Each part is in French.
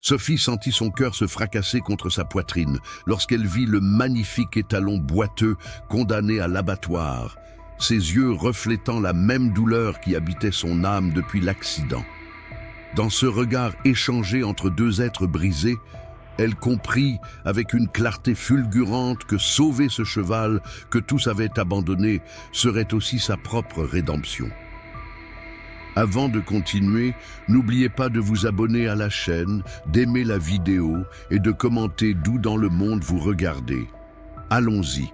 Sophie sentit son cœur se fracasser contre sa poitrine lorsqu'elle vit le magnifique étalon boiteux condamné à l'abattoir, ses yeux reflétant la même douleur qui habitait son âme depuis l'accident. Dans ce regard échangé entre deux êtres brisés, elle comprit avec une clarté fulgurante que sauver ce cheval que tous avaient abandonné serait aussi sa propre rédemption. Avant de continuer, n'oubliez pas de vous abonner à la chaîne, d'aimer la vidéo et de commenter d'où dans le monde vous regardez. Allons-y.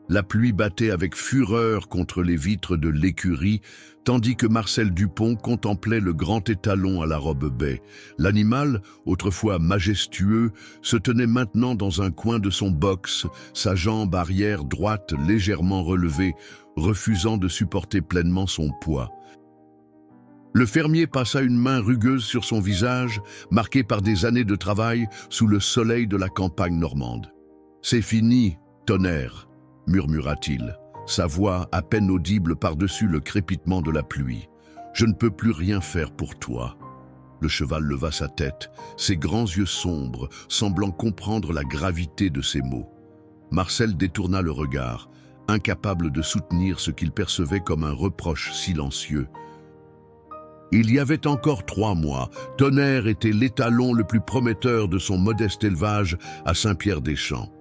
La pluie battait avec fureur contre les vitres de l'écurie, tandis que Marcel Dupont contemplait le grand étalon à la robe baie. L'animal, autrefois majestueux, se tenait maintenant dans un coin de son box, sa jambe arrière droite légèrement relevée, refusant de supporter pleinement son poids. Le fermier passa une main rugueuse sur son visage, marqué par des années de travail sous le soleil de la campagne normande. « C'est fini, Tonnerre !» murmura-t-il, sa voix à peine audible par-dessus le crépitement de la pluie. « Je ne peux plus rien faire pour toi. » Le cheval leva sa tête, ses grands yeux sombres, semblant comprendre la gravité de ses mots. Marcel détourna le regard, incapable de soutenir ce qu'il percevait comme un reproche silencieux. Il y avait encore 3 mois, Tonnerre était l'étalon le plus prometteur de son modeste élevage à Saint-Pierre-des-Champs.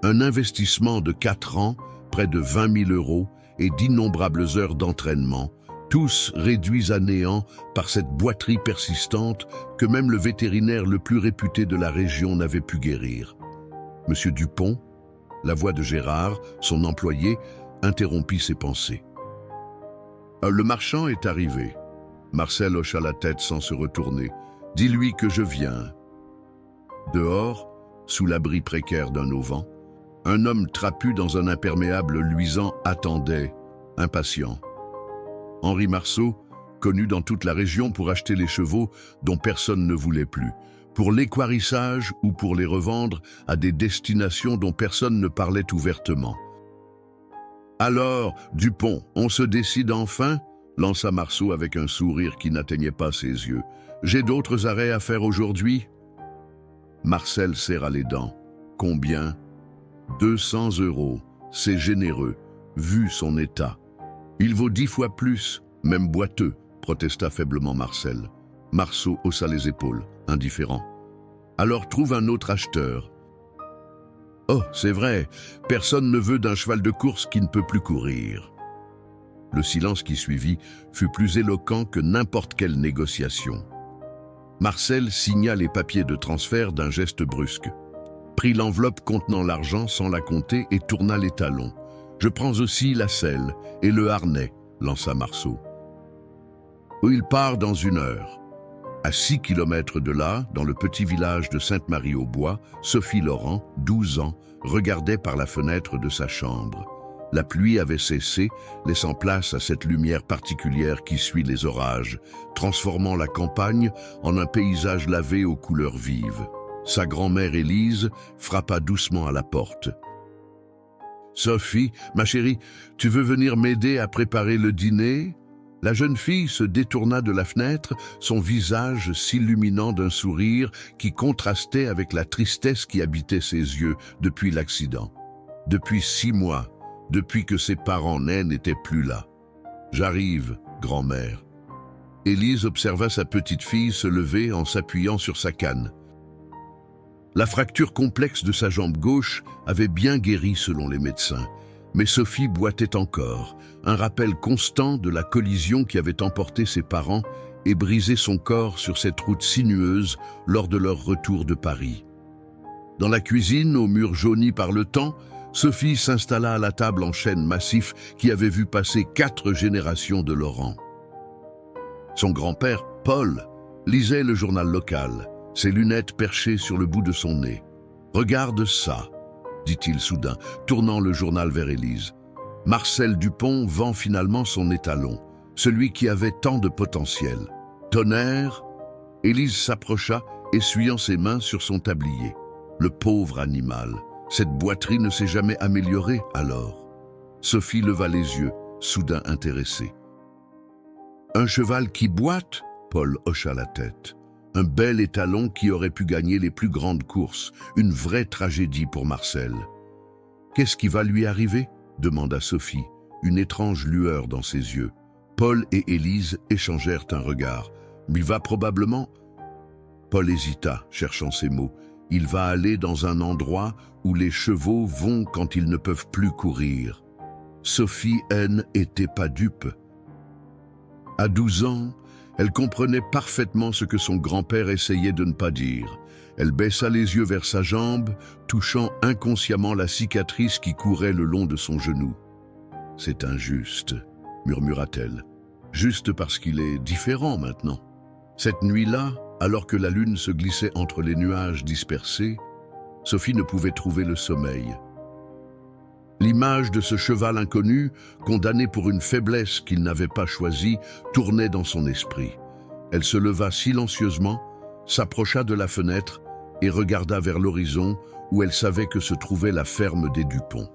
Un investissement de 4 ans, près de 20 000 € et d'innombrables heures d'entraînement, tous réduits à néant par cette boiterie persistante que même le vétérinaire le plus réputé de la région n'avait pu guérir. Monsieur Dupont, la voix de Gérard, son employé, interrompit ses pensées. « Le marchand est arrivé. » Marcel hocha la tête sans se retourner. « Dis-lui que je viens. » Dehors, sous l'abri précaire d'un auvent, un homme trapu dans un imperméable luisant attendait, impatient. Henri Marceau, connu dans toute la région pour acheter les chevaux dont personne ne voulait plus, pour l'équarrissage ou pour les revendre à des destinations dont personne ne parlait ouvertement. « Alors, Dupont, on se décide enfin ?» lança Marceau avec un sourire qui n'atteignait pas ses yeux. « J'ai d'autres arrêts à faire aujourd'hui ?» Marcel serra les dents. « Combien ?» « 200 €, c'est généreux, vu son état. »« Il vaut 10 fois plus, même boiteux, » protesta faiblement Marcel. Marceau haussa les épaules, indifférent. « Alors trouve un autre acheteur. »« Oh, c'est vrai, personne ne veut d'un cheval de course qui ne peut plus courir. » Le silence qui suivit fut plus éloquent que n'importe quelle négociation. Marcel signa les papiers de transfert d'un geste brusque, prit l'enveloppe contenant l'argent sans la compter et tourna les talons. « Je prends aussi la selle et le harnais, » lança Marceau. « Il part dans 1 heure. » À 6 kilomètres de là, dans le petit village de Sainte-Marie-aux-Bois, Sophie Laurent, 12 ans, regardait par la fenêtre de sa chambre. La pluie avait cessé, laissant place à cette lumière particulière qui suit les orages, transformant la campagne en un paysage lavé aux couleurs vives. Sa grand-mère Élise frappa doucement à la porte. « Sophie, ma chérie, tu veux venir m'aider à préparer le dîner ?» La jeune fille se détourna de la fenêtre, son visage s'illuminant d'un sourire qui contrastait avec la tristesse qui habitait ses yeux depuis l'accident. Depuis 6 mois, depuis que ses parents nés n'étaient plus là. « J'arrive, grand-mère. » Élise observa sa petite fille se lever en s'appuyant sur sa canne. La fracture complexe de sa jambe gauche avait bien guéri selon les médecins, mais Sophie boitait encore, un rappel constant de la collision qui avait emporté ses parents et brisé son corps sur cette route sinueuse lors de leur retour de Paris. Dans la cuisine, aux murs jaunis par le temps, Sophie s'installa à la table en chêne massif qui avait vu passer 4 générations de Laurent. Son grand-père, Paul, lisait le journal local, ses lunettes perchées sur le bout de son nez. « Regarde ça !» dit-il soudain, tournant le journal vers Élise. Marcel Dupont vend finalement son étalon, celui qui avait tant de potentiel. Tonnerre. Élise s'approcha, essuyant ses mains sur son tablier. Le pauvre animal. Cette boiterie ne s'est jamais améliorée alors. Sophie leva les yeux, soudain intéressée. Un cheval qui boite? Paul hocha la tête. Un bel étalon qui aurait pu gagner les plus grandes courses. Une vraie tragédie pour Marcel. « Qu'est-ce qui va lui arriver ?» demanda Sophie, une étrange lueur dans ses yeux. Paul et Élise échangèrent un regard. « Il va probablement… » Paul hésita, cherchant ses mots. « Il va aller dans un endroit où les chevaux vont quand ils ne peuvent plus courir. » Sophie, elle, n'était pas dupe. À 12 ans, elle comprenait parfaitement ce que son grand-père essayait de ne pas dire. Elle baissa les yeux vers sa jambe, touchant inconsciemment la cicatrice qui courait le long de son genou. « C'est injuste, » murmura-t-elle. « Juste parce qu'il est différent maintenant. » Cette nuit-là, alors que la lune se glissait entre les nuages dispersés, Sophie ne pouvait trouver le sommeil. L'image de ce cheval inconnu, condamné pour une faiblesse qu'il n'avait pas choisie, tournait dans son esprit. Elle se leva silencieusement, s'approcha de la fenêtre et regarda vers l'horizon où elle savait que se trouvait la ferme des Dupont.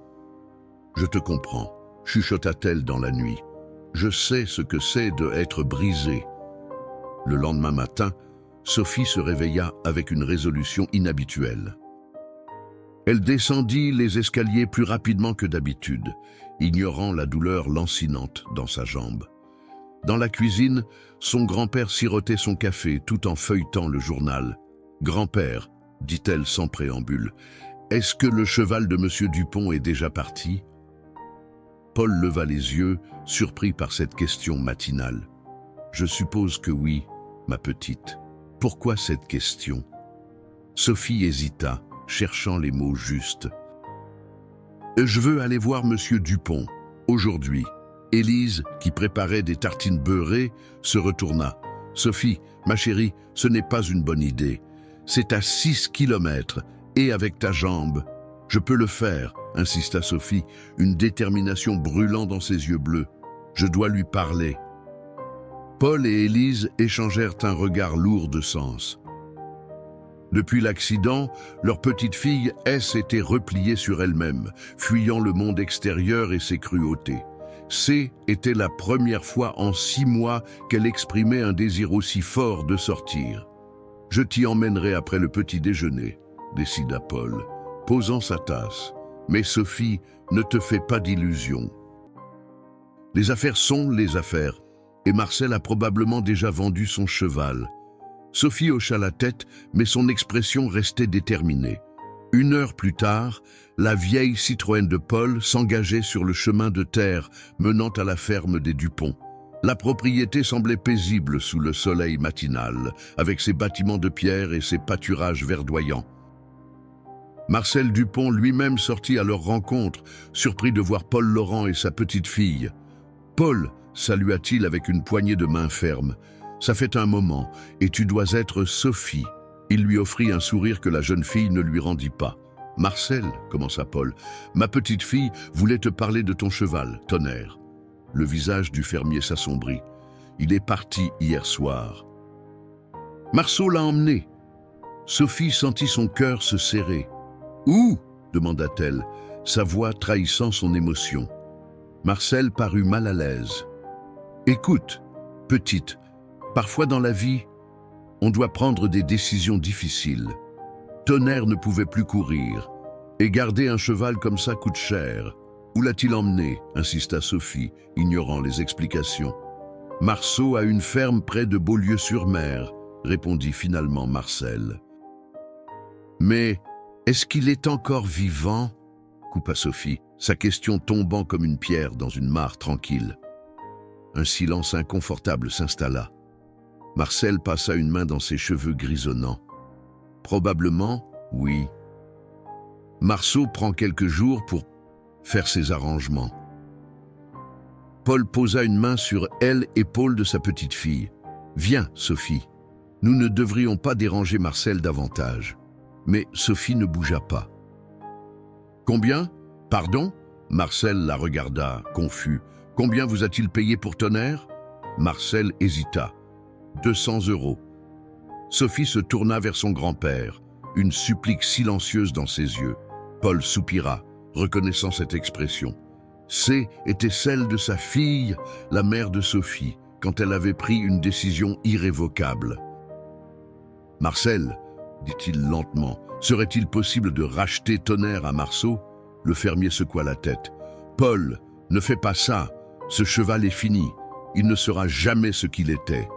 « Je te comprends », chuchota-t-elle dans la nuit. « Je sais ce que c'est d'être brisée. » Le lendemain matin, Sophie se réveilla avec une résolution inhabituelle. Elle descendit les escaliers plus rapidement que d'habitude, ignorant la douleur lancinante dans sa jambe. Dans la cuisine, son grand-père sirotait son café tout en feuilletant le journal. « Grand-père », dit-elle sans préambule, « est-ce que le cheval de Monsieur Dupont est déjà parti ?» Paul leva les yeux, surpris par cette question matinale. « Je suppose que oui, ma petite. Pourquoi cette question ?» Sophie hésita, cherchant les mots justes. « Je veux aller voir Monsieur Dupont, aujourd'hui. » Élise, qui préparait des tartines beurrées, se retourna. « Sophie, ma chérie, ce n'est pas une bonne idée. C'est à 6 kilomètres, et avec ta jambe. »« Je peux le faire, » insista Sophie, une détermination brûlant dans ses yeux bleus. « Je dois lui parler. » Paul et Élise échangèrent un regard lourd de sens. Depuis l'accident, leur petite fille s'était repliée sur elle-même, fuyant le monde extérieur et ses cruautés. Était la première fois en 6 mois qu'elle exprimait un désir aussi fort de sortir. « Je t'y emmènerai après le petit déjeuner, » décida Paul, posant sa tasse. « Mais Sophie, ne te fais pas d'illusions. Les affaires sont les affaires, et Marcel a probablement déjà vendu son cheval. » Sophie hocha la tête, mais son expression restait déterminée. 1 heure plus tard, la vieille Citroën de Paul s'engageait sur le chemin de terre menant à la ferme des Dupont. La propriété semblait paisible sous le soleil matinal, avec ses bâtiments de pierre et ses pâturages verdoyants. Marcel Dupont lui-même sortit à leur rencontre, surpris de voir Paul Laurent et sa petite fille. « Paul » salua-t-il avec une poignée de main ferme. « Ça fait un moment, et tu dois être Sophie. » Il lui offrit un sourire que la jeune fille ne lui rendit pas. « Marcel, » commença Paul, « ma petite fille voulait te parler de ton cheval, Tonnerre. » Le visage du fermier s'assombrit. « Il est parti hier soir. » Marceau l'a emmené. Sophie sentit son cœur se serrer. « Où ?» demanda-t-elle, sa voix trahissant son émotion. Marcel parut mal à l'aise. « Écoute, petite, parfois dans la vie, on doit prendre des décisions difficiles. Tonnerre ne pouvait plus courir, et garder un cheval comme ça coûte cher. Où l'a-t-il emmené ?» insista Sophie, ignorant les explications. « Marceau a une ferme près de Beaulieu-sur-Mer, » répondit finalement Marcel. « Mais est-ce qu'il est encore vivant ?» coupa Sophie, sa question tombant comme une pierre dans une mare tranquille. Un silence inconfortable s'installa. Marcel passa une main dans ses cheveux grisonnants. « Probablement, oui. Marceau prend quelques jours pour faire ses arrangements. » Paul posa une main sur l'épaule de sa petite fille. « Viens, Sophie. Nous ne devrions pas déranger Marcel davantage. » Mais Sophie ne bougea pas. « Combien ? Pardon ?» Marcel la regarda, confus. « Combien vous a-t-il payé pour Tonnerre ?» Marcel hésita. « 200 €. Sophie se tourna vers son grand-père, une supplique silencieuse dans ses yeux. Paul soupira, reconnaissant cette expression. Était celle de sa fille, la mère de Sophie, quand elle avait pris une décision irrévocable. Marcel, dit-il lentement, serait-il possible de racheter Tonnerre à Marceau? Le fermier secoua la tête. Paul, ne fais pas ça. Ce cheval est fini. Il ne sera jamais ce qu'il était.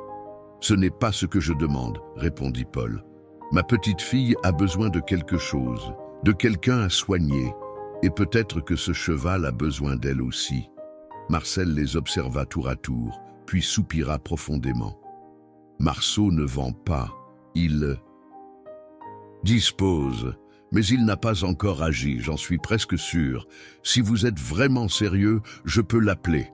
Ce n'est pas ce que je demande, répondit Paul. Ma petite fille a besoin de quelque chose, de quelqu'un à soigner, et peut-être que ce cheval a besoin d'elle aussi. Marcel les observa tour à tour, puis soupira profondément. Marceau ne vend pas, il dispose, mais il n'a pas encore agi, j'en suis presque sûr. Si vous êtes vraiment sérieux, je peux l'appeler.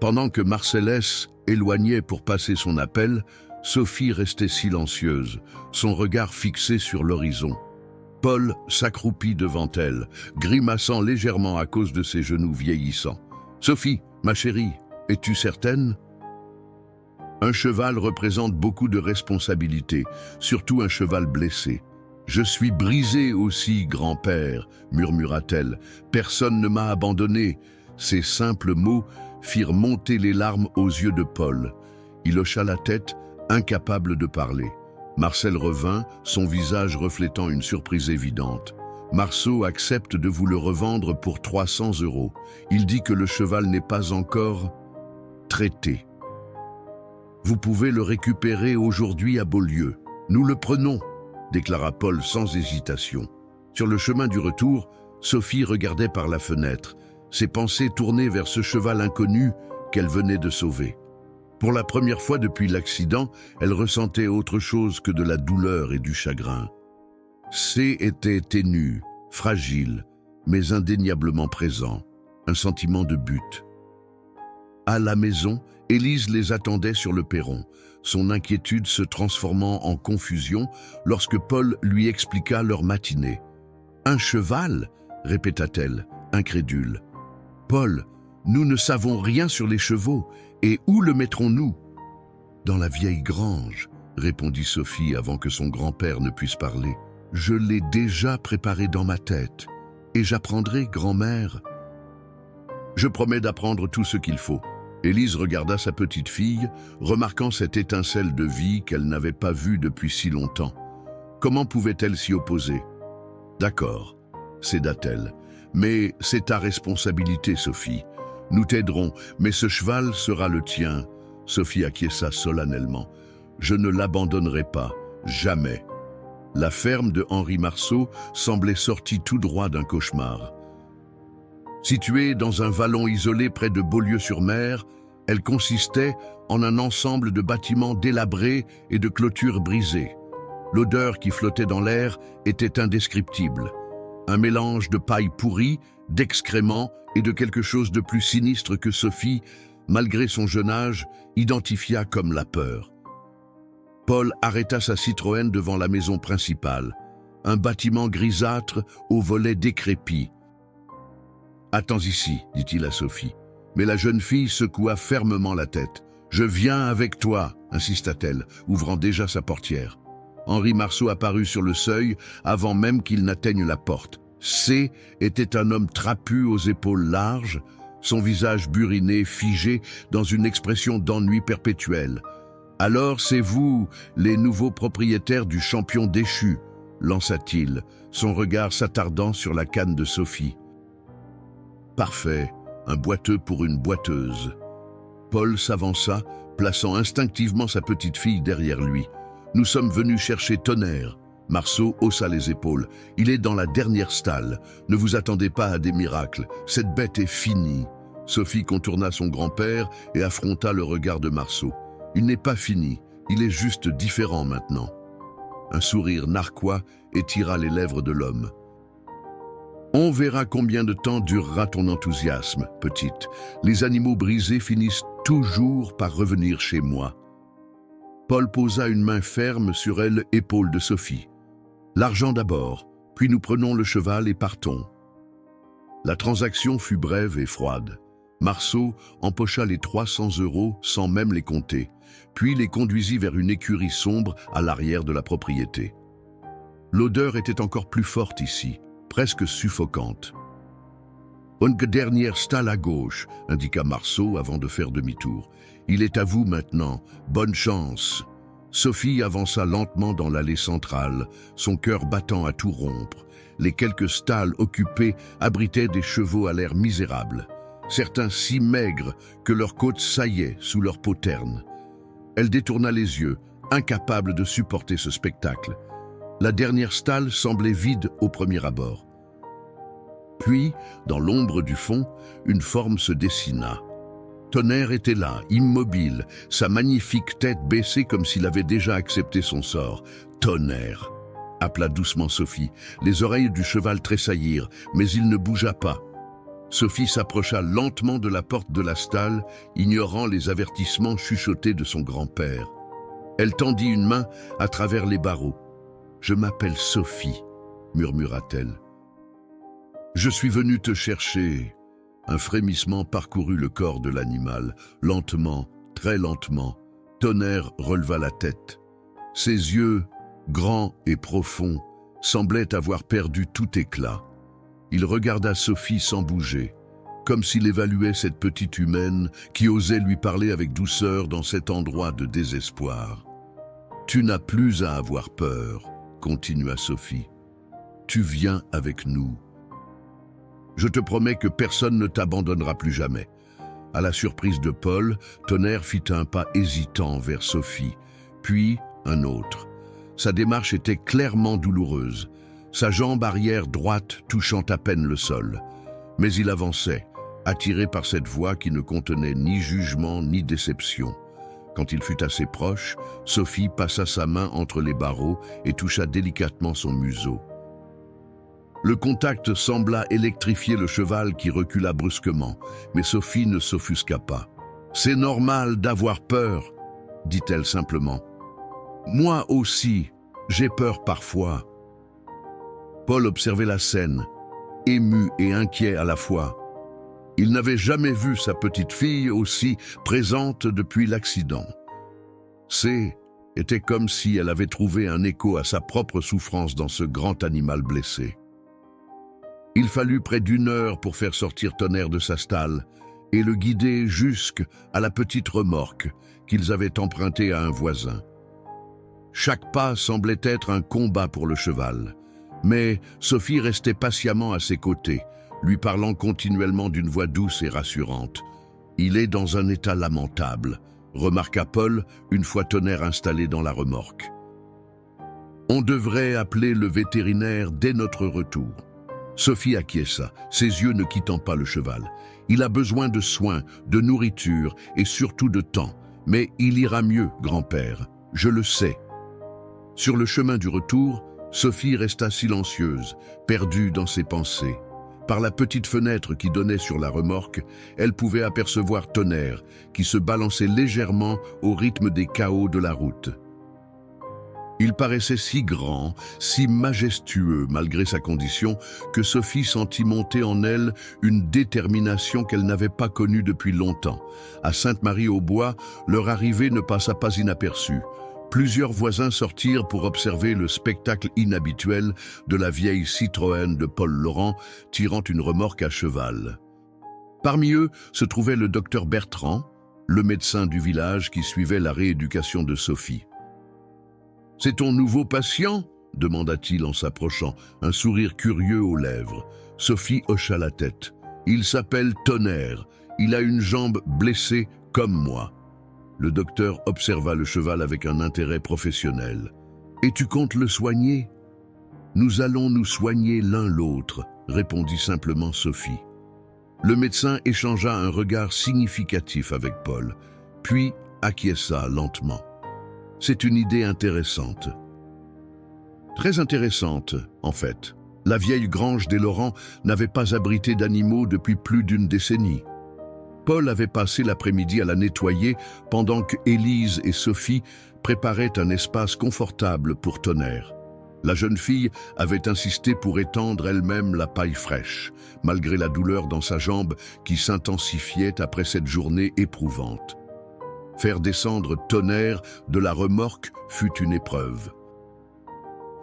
Pendant que Marcellès éloignait pour passer son appel, Sophie restait silencieuse, son regard fixé sur l'horizon. Paul s'accroupit devant elle, grimaçant légèrement à cause de ses genoux vieillissants. « Sophie, ma chérie, es-tu certaine ?» Un cheval représente beaucoup de responsabilités, surtout un cheval blessé. « Je suis brisée aussi, grand-père, » murmura-t-elle. « Personne ne m'a abandonné. » Ces simples mots firent monter les larmes aux yeux de Paul. Il hocha la tête, incapable de parler. Marcel revint, son visage reflétant une surprise évidente. « Marceau accepte de vous le revendre pour 300 €. Il dit que le cheval n'est pas encore traité. Vous pouvez le récupérer aujourd'hui à Beaulieu. Nous le prenons, » déclara Paul sans hésitation. Sur le chemin du retour, Sophie regardait par la fenêtre, ses pensées tournées vers ce cheval inconnu qu'elle venait de sauver. Pour la première fois depuis l'accident, elle ressentait autre chose que de la douleur et du chagrin. C était ténu, fragile, mais indéniablement présent, un sentiment de but. À la maison, Élise les attendait sur le perron, son inquiétude se transformant en confusion lorsque Paul lui expliqua leur matinée. « Un cheval ?» répéta-t-elle, incrédule. « Paul, nous ne savons rien sur les chevaux, et où le mettrons-nous ?»« Dans la vieille grange, » répondit Sophie avant que son grand-père ne puisse parler. « Je l'ai déjà préparé dans ma tête, et j'apprendrai, grand-mère. »« Je promets d'apprendre tout ce qu'il faut. » Élise regarda sa petite fille, remarquant cette étincelle de vie qu'elle n'avait pas vue depuis si longtemps. Comment pouvait-elle s'y opposer? « D'accord, » céda-t-elle. « Mais c'est ta responsabilité, Sophie. Nous t'aiderons, mais ce cheval sera le tien. » Sophie acquiesça solennellement. « Je ne l'abandonnerai pas, jamais. » La ferme de Henri Marceau semblait sortie tout droit d'un cauchemar. Située dans un vallon isolé près de Beaulieu-sur-Mer, elle consistait en un ensemble de bâtiments délabrés et de clôtures brisées. L'odeur qui flottait dans l'air était indescriptible. Un mélange de paille pourrie, d'excréments et de quelque chose de plus sinistre que Sophie, malgré son jeune âge, identifia comme la peur. Paul arrêta sa Citroën devant la maison principale, un bâtiment grisâtre aux volets décrépits. « Attends ici, dit-il à Sophie. Mais la jeune fille secoua fermement la tête. « Je viens avec toi, insista-t-elle, ouvrant déjà sa portière. Henri Marceau apparut sur le seuil avant même qu'il n'atteigne la porte. C était un homme trapu aux épaules larges, son visage buriné, figé dans une expression d'ennui perpétuel. « Alors c'est vous, les nouveaux propriétaires du champion déchu » lança-t-il, son regard s'attardant sur la canne de Sophie. « Parfait, un boiteux pour une boiteuse. » Paul s'avança, plaçant instinctivement sa petite fille derrière lui. « Nous sommes venus chercher Tonnerre. » Marceau haussa les épaules. « Il est dans la dernière stalle. Ne vous attendez pas à des miracles. Cette bête est finie. » Sophie contourna son grand-père et affronta le regard de Marceau. « Il n'est pas fini. Il est juste différent maintenant. » Un sourire narquois étira les lèvres de l'homme. « On verra combien de temps durera ton enthousiasme, petite. Les animaux brisés finissent toujours par revenir chez moi. » Paul posa une main ferme sur l'épaule de Sophie. « L'argent d'abord, puis nous prenons le cheval et partons. » La transaction fut brève et froide. Marceau empocha les 300 € sans même les compter, puis les conduisit vers une écurie sombre à l'arrière de la propriété. L'odeur était encore plus forte ici, presque suffocante. « Une dernière stalle à gauche » indiqua Marceau avant de faire demi-tour. « Il est à vous maintenant. Bonne chance. » Sophie avança lentement dans l'allée centrale, son cœur battant à tout rompre. Les quelques stalles occupées abritaient des chevaux à l'air misérable, certains si maigres que leurs côtes saillaient sous leur peau terne. Elle détourna les yeux, incapable de supporter ce spectacle. La dernière stalle semblait vide au premier abord. Puis, dans l'ombre du fond, une forme se dessina. Tonnerre était là, immobile, sa magnifique tête baissée comme s'il avait déjà accepté son sort. « Tonnerre !» appela doucement Sophie. Les oreilles du cheval tressaillirent, mais il ne bougea pas. Sophie s'approcha lentement de la porte de la stalle, ignorant les avertissements chuchotés de son grand-père. Elle tendit une main à travers les barreaux. « Je m'appelle Sophie », murmura-t-elle. « Je suis venue te chercher. » Un frémissement parcourut le corps de l'animal. Lentement, très lentement, Tonnerre releva la tête. Ses yeux, grands et profonds, semblaient avoir perdu tout éclat. Il regarda Sophie sans bouger, comme s'il évaluait cette petite humaine qui osait lui parler avec douceur dans cet endroit de désespoir. « Tu n'as plus à avoir peur, » continua Sophie. « Tu viens avec nous. Je te promets que personne ne t'abandonnera plus jamais. » À la surprise de Paul, Tonnerre fit un pas hésitant vers Sophie, puis un autre. Sa démarche était clairement douloureuse, sa jambe arrière droite touchant à peine le sol. Mais il avançait, attiré par cette voix qui ne contenait ni jugement ni déception. Quand il fut assez proche, Sophie passa sa main entre les barreaux et toucha délicatement son museau. Le contact sembla électrifier le cheval qui recula brusquement, mais Sophie ne s'offusqua pas. « C'est normal d'avoir peur, » dit-elle simplement. « Moi aussi, j'ai peur parfois. » Paul observait la scène, ému et inquiet à la fois. Il n'avait jamais vu sa petite fille aussi présente depuis l'accident. Était comme si elle avait trouvé un écho à sa propre souffrance dans ce grand animal blessé. Il fallut près d'1 heure pour faire sortir Tonnerre de sa stalle et le guider jusqu'à la petite remorque qu'ils avaient empruntée à un voisin. Chaque pas semblait être un combat pour le cheval, mais Sophie restait patiemment à ses côtés, lui parlant continuellement d'une voix douce et rassurante. « Il est dans un état lamentable », remarqua Paul une fois Tonnerre installé dans la remorque. « On devrait appeler le vétérinaire dès notre retour. » Sophie acquiesça, ses yeux ne quittant pas le cheval. « Il a besoin de soins, de nourriture et surtout de temps. Mais il ira mieux, grand-père, je le sais. » Sur le chemin du retour, Sophie resta silencieuse, perdue dans ses pensées. Par la petite fenêtre qui donnait sur la remorque, elle pouvait apercevoir Tonnerre, qui se balançait légèrement au rythme des cahots de la route. Il paraissait si grand, si majestueux malgré sa condition, que Sophie sentit monter en elle une détermination qu'elle n'avait pas connue depuis longtemps. À Sainte-Marie-aux-Bois, leur arrivée ne passa pas inaperçue. Plusieurs voisins sortirent pour observer le spectacle inhabituel de la vieille Citroën de Paul Laurent tirant une remorque à cheval. Parmi eux se trouvait le docteur Bertrand, le médecin du village qui suivait la rééducation de Sophie. « C'est ton nouveau patient ?» demanda-t-il en s'approchant, un sourire curieux aux lèvres. Sophie hocha la tête. « Il s'appelle Tonnerre. Il a une jambe blessée comme moi. » Le docteur observa le cheval avec un intérêt professionnel. « Et tu comptes le soigner ?»« Nous allons nous soigner l'un l'autre, » répondit simplement Sophie. Le médecin échangea un regard significatif avec Paul, puis acquiesça lentement. « C'est une idée intéressante. » Très intéressante, en fait. La vieille grange des Laurent n'avait pas abrité d'animaux depuis plus d'1 décennie. Paul avait passé l'après-midi à la nettoyer pendant que Élise et Sophie préparaient un espace confortable pour Tonnerre. La jeune fille avait insisté pour étendre elle-même la paille fraîche, malgré la douleur dans sa jambe qui s'intensifiait après cette journée éprouvante. Faire descendre Tonnerre de la remorque fut une épreuve.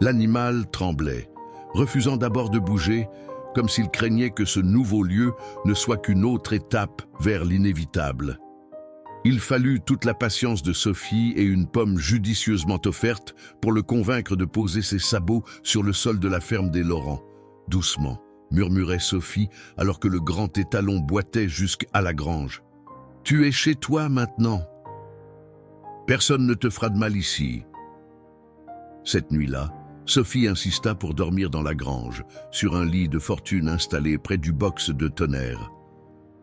L'animal tremblait, refusant d'abord de bouger, comme s'il craignait que ce nouveau lieu ne soit qu'une autre étape vers l'inévitable. Il fallut toute la patience de Sophie et une pomme judicieusement offerte pour le convaincre de poser ses sabots sur le sol de la ferme des Laurent. Doucement, murmurait Sophie alors que le grand étalon boitait jusqu'à la grange. « Tu es chez toi maintenant. Personne ne te fera de mal ici. » Cette nuit-là, Sophie insista pour dormir dans la grange, sur un lit de fortune installé près du box de Tonnerre.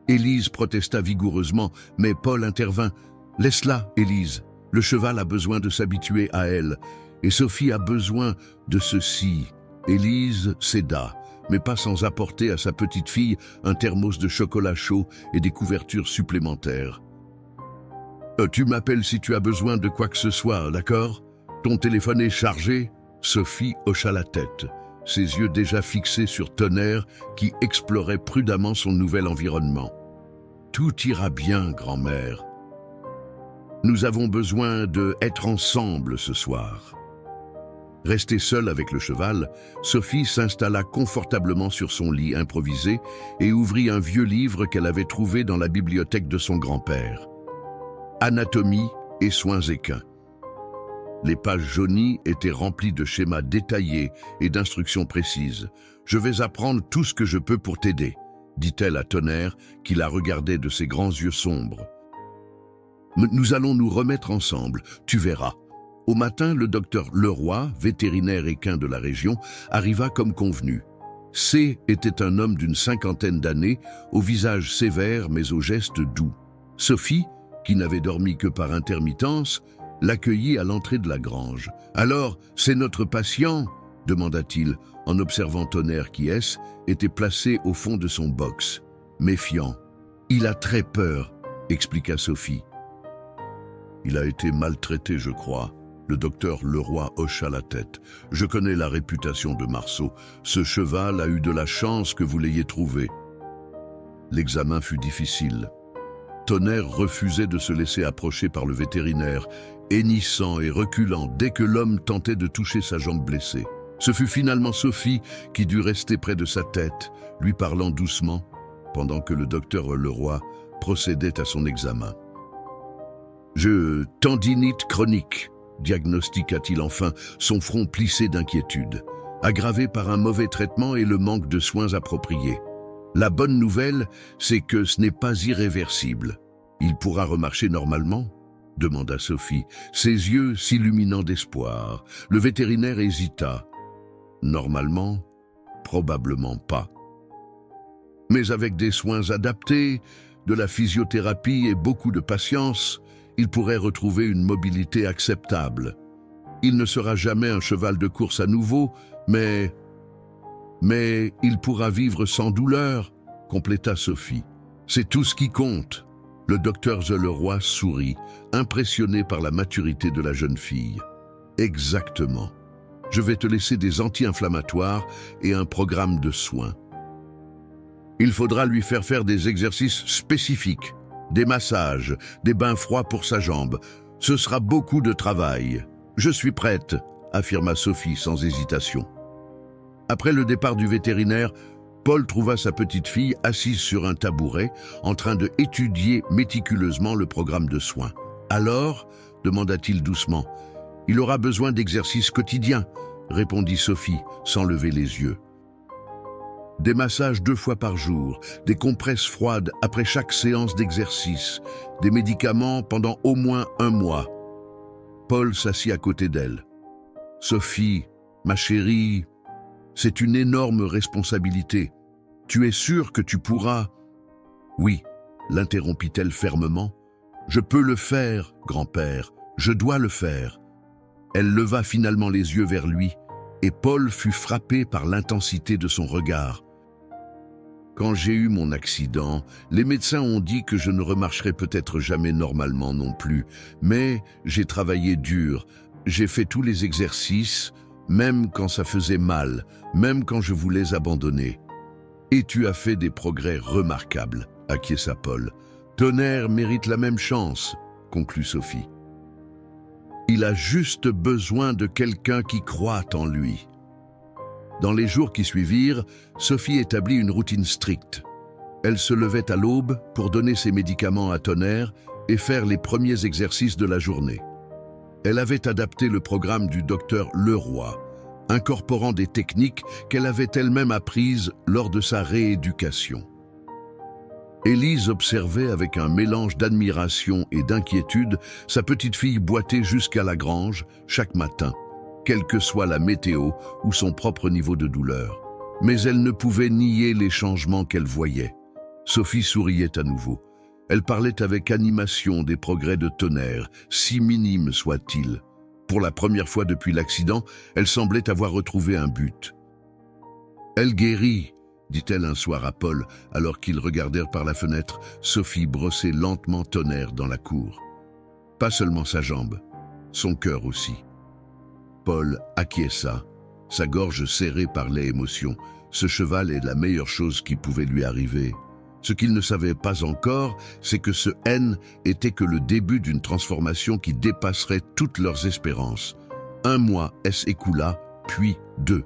Élise protesta vigoureusement, mais Paul intervint. « Laisse-la, Élise. Le cheval a besoin de s'habituer à elle, et Sophie a besoin de ceci. » Élise céda, mais pas sans apporter à sa petite fille un thermos de chocolat chaud et des couvertures supplémentaires. « Tu m'appelles si tu as besoin de quoi que ce soit, d'accord? Ton téléphone est chargé ?» Sophie hocha la tête, ses yeux déjà fixés sur Tonnerre qui explorait prudemment son nouvel environnement. « Tout ira bien, grand-mère. Nous avons besoin d'être ensemble ce soir. » Restée seule avec le cheval, Sophie s'installa confortablement sur son lit improvisé et ouvrit un vieux livre qu'elle avait trouvé dans la bibliothèque de son grand-père. Anatomie et soins équins. Les pages jaunies étaient remplies de schémas détaillés et d'instructions précises. « Je vais apprendre tout ce que je peux pour t'aider », dit-elle à Tonnerre, qui la regardait de ses grands yeux sombres. « Nous allons nous remettre ensemble, tu verras. » Au matin, le docteur Leroy, vétérinaire équin de la région, arriva comme convenu. C était un homme d'une 50aine d'années, au visage sévère mais aux gestes doux. Sophie, qui n'avait dormi que par intermittence, l'accueillit à l'entrée de la grange. « Alors, c'est notre patient ?» demanda-t-il, en observant Tonnerre qui, était placé au fond de son box. Méfiant. « Il a très peur », expliqua Sophie. « Il a été maltraité, je crois. » Le docteur Leroy hocha la tête. « Je connais la réputation de Marceau. Ce cheval a eu de la chance que vous l'ayez trouvé. » L'examen fut difficile. Tonnerre refusait de se laisser approcher par le vétérinaire, hennissant et reculant dès que l'homme tentait de toucher sa jambe blessée. Ce fut finalement Sophie qui dut rester près de sa tête, lui parlant doucement, pendant que le docteur Leroy procédait à son examen. « Tendinite chronique », diagnostiqua-t-il enfin, son front plissé d'inquiétude, aggravé par un mauvais traitement et le manque de soins appropriés. La bonne nouvelle, c'est que ce n'est pas irréversible. Il pourra remarcher normalement ? Demanda Sophie, ses yeux s'illuminant d'espoir. Le vétérinaire hésita. Normalement, probablement pas. Mais avec des soins adaptés, de la physiothérapie et beaucoup de patience, il pourrait retrouver une mobilité acceptable. Il ne sera jamais un cheval de course à nouveau, mais il pourra vivre sans douleur, compléta Sophie. C'est tout ce qui compte. Le docteur Leroy sourit, impressionné par la maturité de la jeune fille. Exactement. Je vais te laisser des anti-inflammatoires et un programme de soins. Il faudra lui faire des exercices spécifiques, des massages, des bains froids pour sa jambe. Ce sera beaucoup de travail. Je suis prête, affirma Sophie sans hésitation. Après le départ du vétérinaire, Paul trouva sa petite fille assise sur un tabouret, en train de étudier méticuleusement le programme de soins. « Alors ?» demanda-t-il doucement. « Il aura besoin d'exercices quotidiens », répondit Sophie, sans lever les yeux. Des massages 2 fois par jour, des compresses froides après chaque séance d'exercice, des médicaments pendant au moins 1 mois. Paul s'assit à côté d'elle. « Sophie, ma chérie, c'est une énorme responsabilité. Tu es sûre que tu pourras... » « Oui, » l'interrompit-elle fermement. « Je peux le faire, grand-père, je dois le faire. » Elle leva finalement les yeux vers lui, et Paul fut frappé par l'intensité de son regard. « Quand j'ai eu mon accident, les médecins ont dit que je ne remarcherais peut-être jamais normalement non plus, mais j'ai travaillé dur, j'ai fait tous les exercices, même quand ça faisait mal, même quand je voulais abandonner. Et tu as fait des progrès remarquables, acquiesça Paul. Tonnerre mérite la même chance, conclut Sophie. Il a juste besoin de quelqu'un qui croit en lui. Dans les jours qui suivirent, Sophie établit une routine stricte. Elle se levait à l'aube pour donner ses médicaments à Tonnerre et faire les premiers exercices de la journée. Elle avait adapté le programme du docteur Leroy, incorporant des techniques qu'elle avait elle-même apprises lors de sa rééducation. Élise observait avec un mélange d'admiration et d'inquiétude sa petite fille boiter jusqu'à la grange chaque matin, quelle que soit la météo ou son propre niveau de douleur. Mais elle ne pouvait nier les changements qu'elle voyait. Sophie souriait à nouveau. Elle parlait avec animation des progrès de Tonnerre, si minimes soient-ils. Pour la première fois depuis l'accident, elle semblait avoir retrouvé un but. « Elle guérit », dit-elle un soir à Paul, alors qu'ils regardèrent par la fenêtre Sophie brosser lentement Tonnerre dans la cour. Pas seulement sa jambe, son cœur aussi. Paul acquiesça, sa gorge serrée par les émotions. Ce cheval est la meilleure chose qui pouvait lui arriver. Ce qu'il ne savait pas encore, c'est que ce N était que le début d'une transformation qui dépasserait toutes leurs espérances. 1 mois s'écoula, puis 2.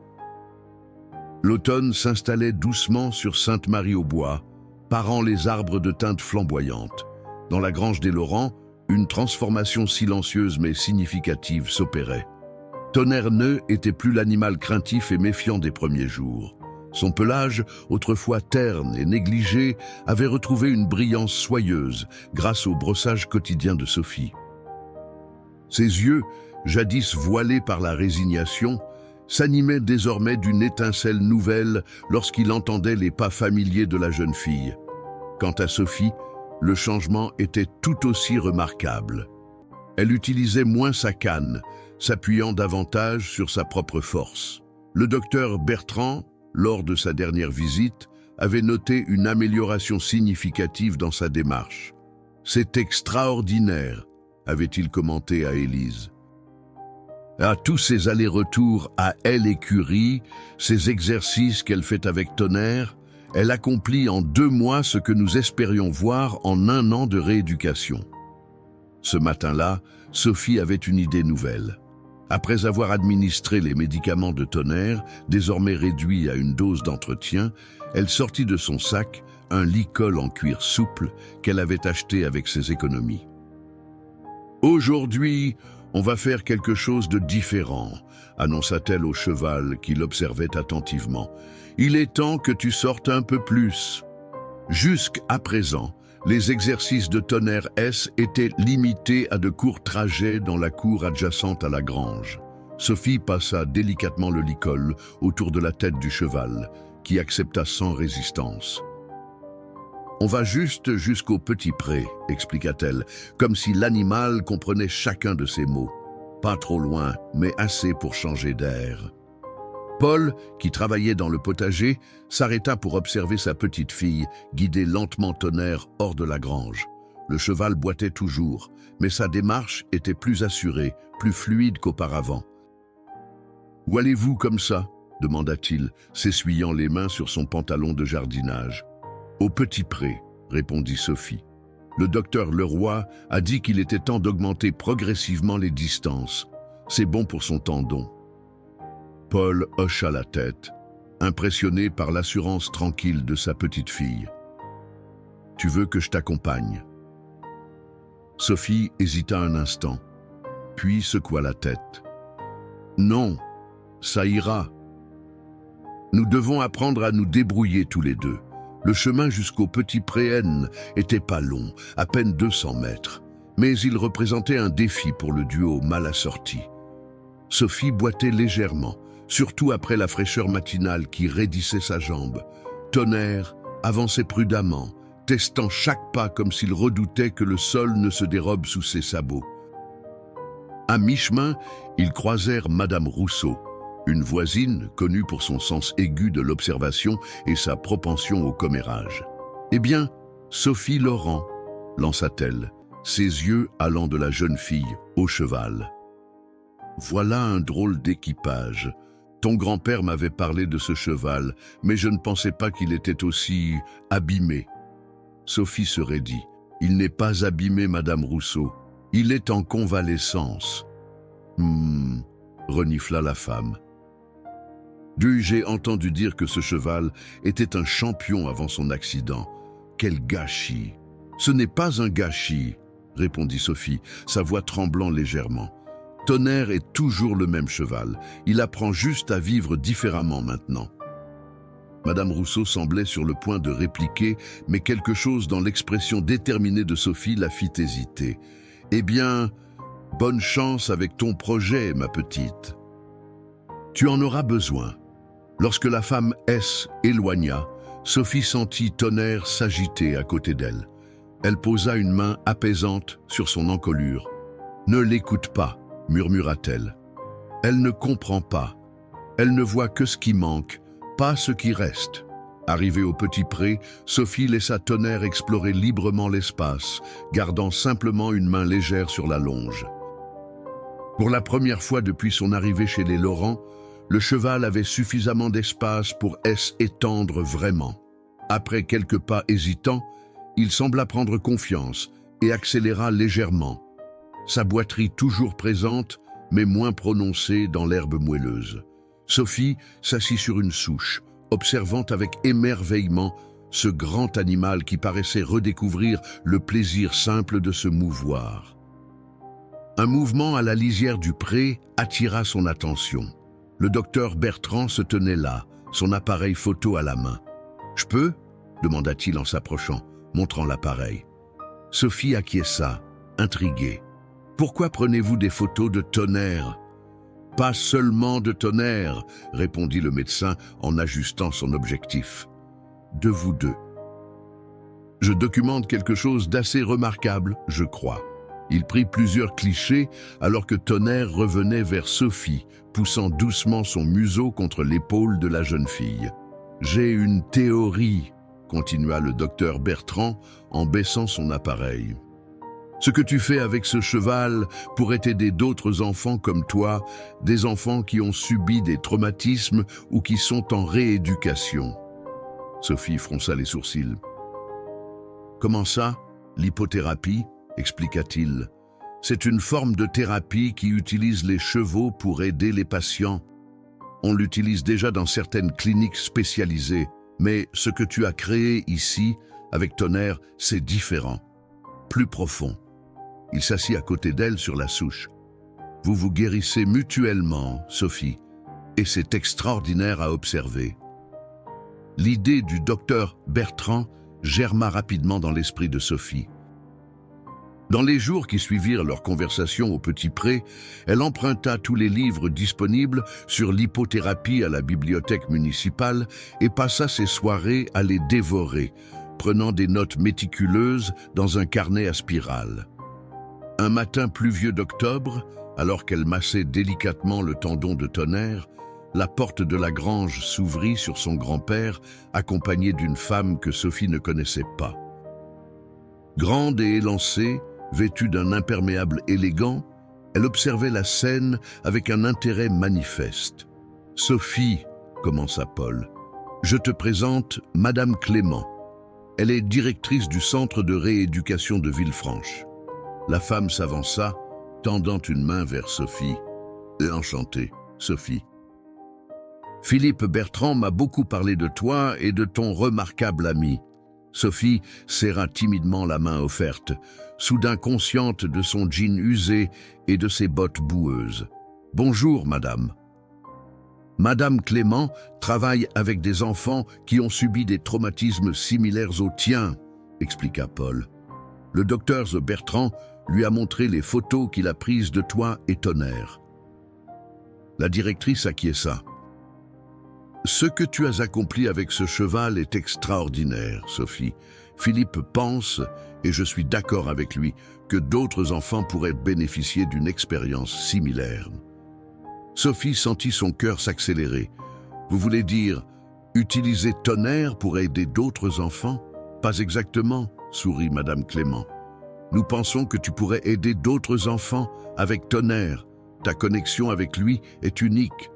L'automne s'installait doucement sur Sainte-Marie-aux-Bois, parant les arbres de teintes flamboyantes. Dans la grange des Laurents, une transformation silencieuse mais significative s'opérait. Tonnerre n'était plus l'animal craintif et méfiant des premiers jours. Son pelage, autrefois terne et négligé, avait retrouvé une brillance soyeuse grâce au brossage quotidien de Sophie. Ses yeux, jadis voilés par la résignation, s'animaient désormais d'une étincelle nouvelle lorsqu'il entendait les pas familiers de la jeune fille. Quant à Sophie, le changement était tout aussi remarquable. Elle utilisait moins sa canne, s'appuyant davantage sur sa propre force. Le docteur Bertrand, lors de sa dernière visite, avait noté une amélioration significative dans sa démarche. « C'est extraordinaire », avait-il commenté à Élise. À tous ces allers-retours à l'écurie, ces exercices qu'elle fait avec Tonnerre, elle accomplit en 2 mois ce que nous espérions voir en 1 an de rééducation. Ce matin-là, Sophie avait une idée nouvelle. Après avoir administré les médicaments de Tonnerre, désormais réduits à une dose d'entretien, elle sortit de son sac un lit-col en cuir souple qu'elle avait acheté avec ses économies. « Aujourd'hui, on va faire quelque chose de différent », annonça-t-elle au cheval qui l'observait attentivement. « Il est temps que tu sortes un peu plus. » Jusqu'à présent, les exercices de Tonnerre étaient limités à de courts trajets dans la cour adjacente à la grange. Sophie passa délicatement le lit-col autour de la tête du cheval, qui accepta sans résistance. « On va juste jusqu'au petit pré », expliqua-t-elle, comme si l'animal comprenait chacun de ses mots. Pas trop loin, mais assez pour changer d'air. Paul, qui travaillait dans le potager, s'arrêta pour observer sa petite fille, guider lentement Tonnerre hors de la grange. Le cheval boitait toujours, mais sa démarche était plus assurée, plus fluide qu'auparavant. « Où allez-vous comme ça ?» demanda-t-il, s'essuyant les mains sur son pantalon de jardinage. « Au petit pré », répondit Sophie. Le docteur Leroy a dit qu'il était temps d'augmenter progressivement les distances. C'est bon pour son tendon. Paul hocha la tête, impressionné par l'assurance tranquille de sa petite fille. « Tu veux que je t'accompagne ?» Sophie hésita un instant, puis secoua la tête. « Non, ça ira. Nous devons apprendre à nous débrouiller tous les deux. Le chemin jusqu'au petit Préenne était pas long, à peine 200 mètres, mais il représentait un défi pour le duo mal assorti. Sophie boitait légèrement, surtout après la fraîcheur matinale qui raidissait sa jambe. Tonnerre avançait prudemment, testant chaque pas comme s'il redoutait que le sol ne se dérobe sous ses sabots. À mi-chemin, ils croisèrent Madame Rousseau, une voisine connue pour son sens aigu de l'observation et sa propension au commérage. « Eh bien, Sophie Laurent », lança-t-elle, ses yeux allant de la jeune fille au cheval. « Voilà un drôle d'équipage. Ton grand-père m'avait parlé de ce cheval, mais je ne pensais pas qu'il était aussi abîmé. » Sophie se raidit. « Il n'est pas abîmé, Madame Rousseau. Il est en convalescence. » Renifla la femme. J'ai entendu dire que ce cheval était un champion avant son accident. Quel gâchis! Ce n'est pas un gâchis, répondit Sophie, sa voix tremblant légèrement. Tonnerre est toujours le même cheval. Il apprend juste à vivre différemment maintenant. Madame Rousseau semblait sur le point de répliquer, mais quelque chose dans l'expression déterminée de Sophie la fit hésiter. « Eh bien, bonne chance avec ton projet, ma petite. Tu en auras besoin. » Lorsque la femme S éloigna, Sophie sentit Tonnerre s'agiter à côté d'elle. Elle posa une main apaisante sur son encolure. « Ne l'écoute pas, » murmura-t-elle. « Elle ne comprend pas. Elle ne voit que ce qui manque, pas ce qui reste. » Arrivée au petit pré, Sophie laissa Tonnerre explorer librement l'espace, gardant simplement une main légère sur la longe. Pour la première fois depuis son arrivée chez les Laurent, le cheval avait suffisamment d'espace pour s'étendre vraiment. Après quelques pas hésitants, il sembla prendre confiance et accéléra légèrement. Sa boiterie toujours présente, mais moins prononcée dans l'herbe moelleuse. Sophie s'assit sur une souche, observant avec émerveillement ce grand animal qui paraissait redécouvrir le plaisir simple de se mouvoir. Un mouvement à la lisière du pré attira son attention. Le docteur Bertrand se tenait là, son appareil photo à la main. « Je peux ?» demanda-t-il en s'approchant, montrant l'appareil. Sophie acquiesça, intriguée. « Pourquoi prenez-vous des photos de Tonnerre ?»« Pas seulement de Tonnerre, » répondit le médecin en ajustant son objectif. « De vous deux. Je documente quelque chose d'assez remarquable, je crois. » Il prit plusieurs clichés alors que Tonnerre revenait vers Sophie, poussant doucement son museau contre l'épaule de la jeune fille. « J'ai une théorie, » continua le docteur Bertrand en baissant son appareil. « Ce que tu fais avec ce cheval pourrait aider d'autres enfants comme toi, des enfants qui ont subi des traumatismes ou qui sont en rééducation. » Sophie fronça les sourcils. « Comment ça, l'hypothérapie ?» expliqua-t-il. « C'est une forme de thérapie qui utilise les chevaux pour aider les patients. On l'utilise déjà dans certaines cliniques spécialisées, mais ce que tu as créé ici, avec Tonnerre, c'est différent, plus profond. » Il s'assit à côté d'elle sur la souche. « Vous vous guérissez mutuellement, Sophie, et c'est extraordinaire à observer. » L'idée du docteur Bertrand germa rapidement dans l'esprit de Sophie. Dans les jours qui suivirent leur conversation au Petit Pré, elle emprunta tous les livres disponibles sur l'hypothérapie à la bibliothèque municipale et passa ses soirées à les dévorer, prenant des notes méticuleuses dans un carnet à spirale. Un matin pluvieux d'octobre, alors qu'elle massait délicatement le tendon de Tonnerre, la porte de la grange s'ouvrit sur son grand-père, accompagné d'une femme que Sophie ne connaissait pas. Grande et élancée, vêtue d'un imperméable élégant, elle observait la scène avec un intérêt manifeste. « Sophie, » commença Paul, « je te présente Madame Clément. Elle est directrice du centre de rééducation de Villefranche. » La femme s'avança, tendant une main vers Sophie. « Enchantée, Sophie. Philippe Bertrand m'a beaucoup parlé de toi et de ton remarquable ami. » Sophie serra timidement la main offerte, soudain consciente de son jean usé et de ses bottes boueuses. « Bonjour, madame. » Madame Clément travaille avec des enfants qui ont subi des traumatismes similaires aux tiens, expliqua Paul. Le docteur Bertrand lui a montré les photos qu'il a prises de toi et Tonnerre. La directrice acquiesça. « Ce que tu as accompli avec ce cheval est extraordinaire, Sophie. Philippe pense, et je suis d'accord avec lui, que d'autres enfants pourraient bénéficier d'une expérience similaire. » Sophie sentit son cœur s'accélérer. « Vous voulez dire, utiliser Tonnerre pour aider d'autres enfants ? » « Pas exactement, » sourit Madame Clément. « Nous pensons que tu pourrais aider d'autres enfants avec Tonnerre. Ta connexion avec lui est unique.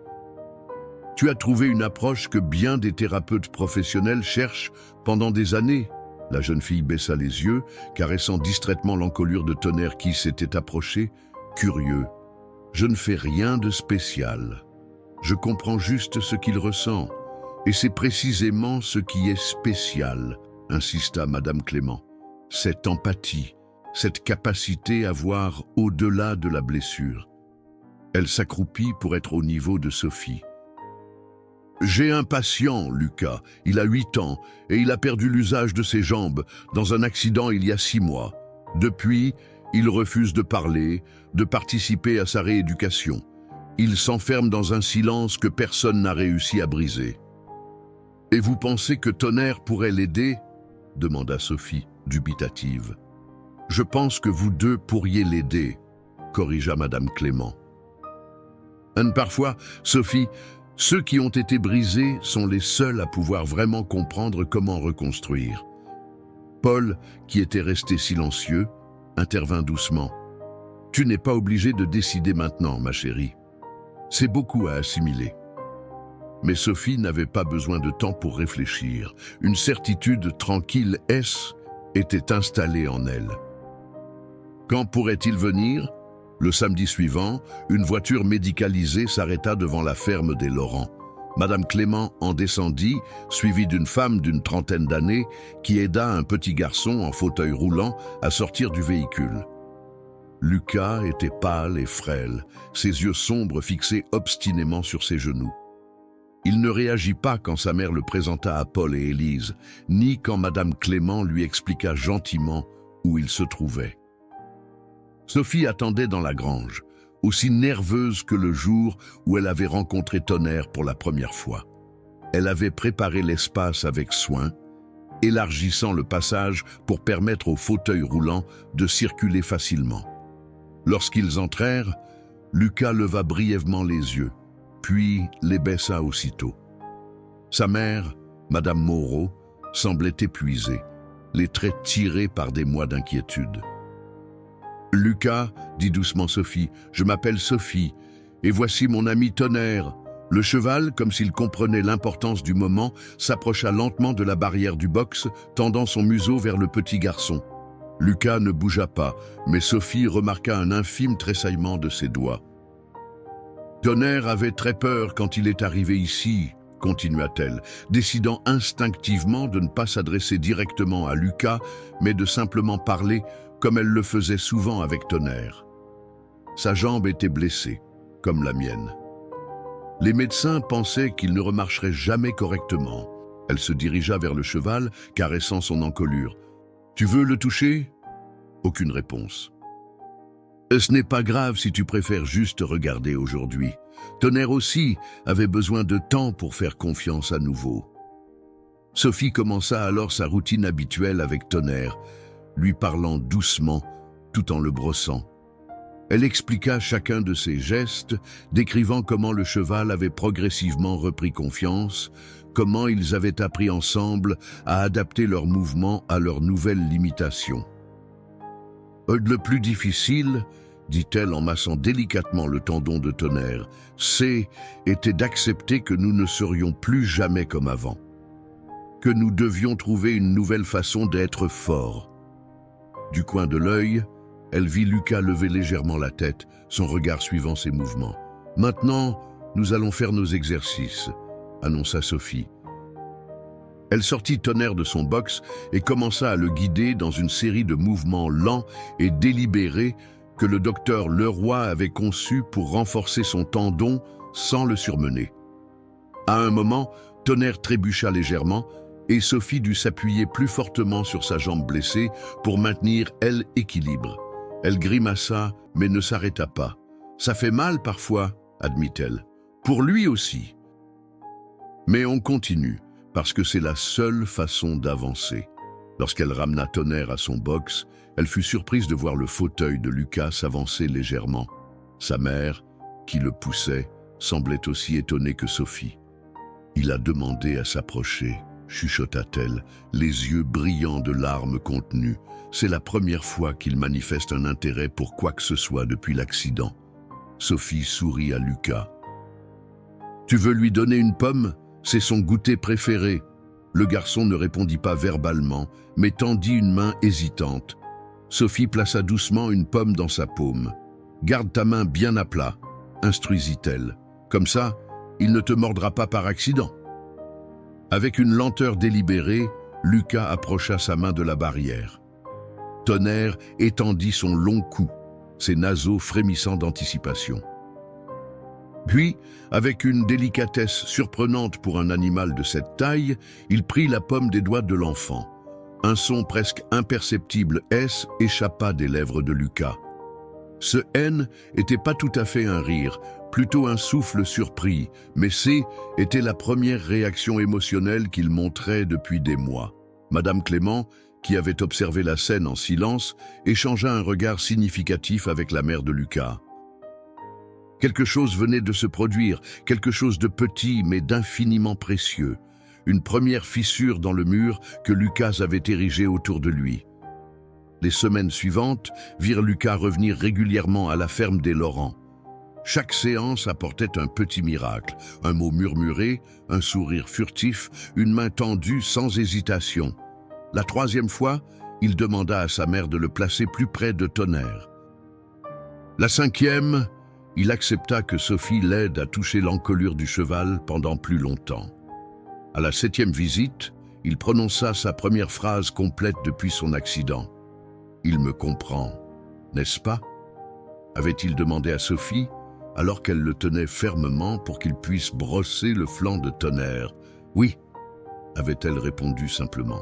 Tu as trouvé une approche que bien des thérapeutes professionnels cherchent pendant des années. » La jeune fille baissa les yeux, caressant distraitement l'encolure de Tonnerre qui s'était approché, curieux. « Je ne fais rien de spécial. Je comprends juste ce qu'il ressent. Et c'est précisément ce qui est spécial, insista Madame Clément. Cette empathie, cette capacité à voir au-delà de la blessure. Elle s'accroupit pour être au niveau de Sophie. « J'ai un patient, Lucas. Il a 8 ans et il a perdu l'usage de ses jambes dans un accident il y a 6 mois. Depuis, il refuse de parler, de participer à sa rééducation. Il s'enferme dans un silence que personne n'a réussi à briser. »« Et vous pensez que Tonnerre pourrait l'aider » demanda Sophie, dubitative. « Je pense que vous deux pourriez l'aider, » corrigea Madame Clément. Parfois, Sophie, ceux qui ont été brisés sont les seuls à pouvoir vraiment comprendre comment reconstruire. Paul, qui était resté silencieux, intervint doucement. « Tu n'es pas obligé de décider maintenant, ma chérie. C'est beaucoup à assimiler. » Mais Sophie n'avait pas besoin de temps pour réfléchir. Une certitude tranquille était installée en elle. Quand pourrait-il venir ? Le samedi suivant, une voiture médicalisée s'arrêta devant la ferme des Laurent. Madame Clément en descendit, suivie d'une femme d'une trentaine d'années qui aida un petit garçon en fauteuil roulant à sortir du véhicule. Lucas était pâle et frêle, ses yeux sombres fixés obstinément sur ses genoux. Il ne réagit pas quand sa mère le présenta à Paul et Élise, ni quand Madame Clément lui expliqua gentiment où il se trouvait. Sophie attendait dans la grange, aussi nerveuse que le jour où elle avait rencontré Tonnerre pour la première fois. Elle avait préparé l'espace avec soin, élargissant le passage pour permettre au fauteuil roulant de circuler facilement. Lorsqu'ils entrèrent, Lucas leva brièvement les yeux, puis les baissa aussitôt. Sa mère, Madame Moreau, semblait épuisée, les traits tirés par des mois d'inquiétude. « Lucas, dit doucement Sophie, je m'appelle Sophie, et voici mon ami Tonnerre. » Le cheval, comme s'il comprenait l'importance du moment, s'approcha lentement de la barrière du box, tendant son museau vers le petit garçon. Lucas ne bougea pas, mais Sophie remarqua un infime tressaillement de ses doigts. « Tonnerre avait très peur quand il est arrivé ici, » continua-t-elle, décidant instinctivement de ne pas s'adresser directement à Lucas, mais de simplement parler comme elle le faisait souvent avec Tonnerre. Sa jambe était blessée, comme la mienne. Les médecins pensaient qu'il ne remarcherait jamais correctement. Elle se dirigea vers le cheval, caressant son encolure. « Tu veux le toucher ?» Aucune réponse. « Ce n'est pas grave si tu préfères juste regarder aujourd'hui. Tonnerre aussi avait besoin de temps pour faire confiance à nouveau. » Sophie commença alors sa routine habituelle avec Tonnerre, lui parlant doucement, tout en le brossant. Elle expliqua chacun de ses gestes, décrivant comment le cheval avait progressivement repris confiance, comment ils avaient appris ensemble à adapter leurs mouvements à leurs nouvelles limitations. « Le plus difficile, dit-elle en massant délicatement le tendon de Tonnerre, était d'accepter que nous ne serions plus jamais comme avant, que nous devions trouver une nouvelle façon d'être forts. » Du coin de l'œil, elle vit Lucas lever légèrement la tête, son regard suivant ses mouvements. « Maintenant, nous allons faire nos exercices, » annonça Sophie. Elle sortit Tonnerre de son box et commença à le guider dans une série de mouvements lents et délibérés que le docteur Leroy avait conçus pour renforcer son tendon sans le surmener. À un moment, Tonnerre trébucha légèrement et Sophie dut s'appuyer plus fortement sur sa jambe blessée pour maintenir, elle, équilibre. Elle grimaça, mais ne s'arrêta pas. « Ça fait mal parfois, » admit-elle. « Pour lui aussi. » Mais on continue, parce que c'est la seule façon d'avancer. Lorsqu'elle ramena Tonnerre à son box, elle fut surprise de voir le fauteuil de Lucas s'avancer légèrement. Sa mère, qui le poussait, semblait aussi étonnée que Sophie. « Il a demandé à s'approcher », chuchota-t-elle, les yeux brillants de larmes contenues. « C'est la première fois qu'il manifeste un intérêt pour quoi que ce soit depuis l'accident. » Sophie sourit à Lucas. « Tu veux lui donner une pomme ? C'est son goûter préféré. » Le garçon ne répondit pas verbalement, mais tendit une main hésitante. Sophie plaça doucement une pomme dans sa paume. « Garde ta main bien à plat, » instruisit-elle. « Comme ça, il ne te mordra pas par accident. » Avec une lenteur délibérée, Lucas approcha sa main de la barrière. Tonnerre étendit son long cou, ses naseaux frémissant d'anticipation. Puis, avec une délicatesse surprenante pour un animal de cette taille, il prit la pomme des doigts de l'enfant. Un son presque imperceptible échappa des lèvres de Lucas. Ce « N » n'était pas tout à fait un rire, plutôt un souffle surpris, mais C était la première réaction émotionnelle qu'il montrait depuis des mois. Madame Clément, qui avait observé la scène en silence, échangea un regard significatif avec la mère de Lucas. Quelque chose venait de se produire, quelque chose de petit mais d'infiniment précieux. Une première fissure dans le mur que Lucas avait érigée autour de lui. Les semaines suivantes virent Lucas revenir régulièrement à la ferme des Laurent. Chaque séance apportait un petit miracle, un mot murmuré, un sourire furtif, une main tendue sans hésitation. La troisième fois, il demanda à sa mère de le placer plus près de Tonnerre. La cinquième, il accepta que Sophie l'aide à toucher l'encolure du cheval pendant plus longtemps. À la septième visite, il prononça sa première phrase complète depuis son accident. « Il me comprend, n'est-ce pas ?» avait-il demandé à Sophie, alors qu'elle le tenait fermement pour qu'il puisse brosser le flanc de Tonnerre. « Oui », avait-elle répondu simplement.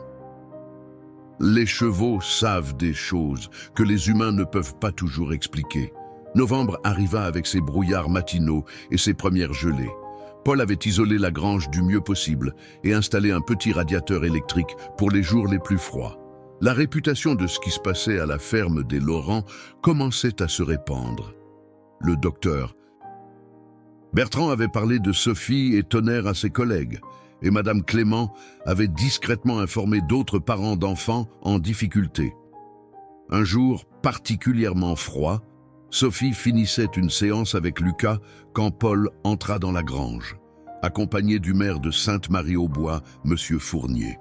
Les chevaux savent des choses que les humains ne peuvent pas toujours expliquer. Novembre arriva avec ses brouillards matinaux et ses premières gelées. Paul avait isolé la grange du mieux possible et installé un petit radiateur électrique pour les jours les plus froids. La réputation de ce qui se passait à la ferme des Laurent commençait à se répandre. Le docteur Bertrand avait parlé de Sophie et Tonnerre à ses collègues, et Madame Clément avait discrètement informé d'autres parents d'enfants en difficulté. Un jour particulièrement froid, Sophie finissait une séance avec Lucas quand Paul entra dans la grange, accompagné du maire de Sainte-Marie-aux-Bois, Monsieur Fournier.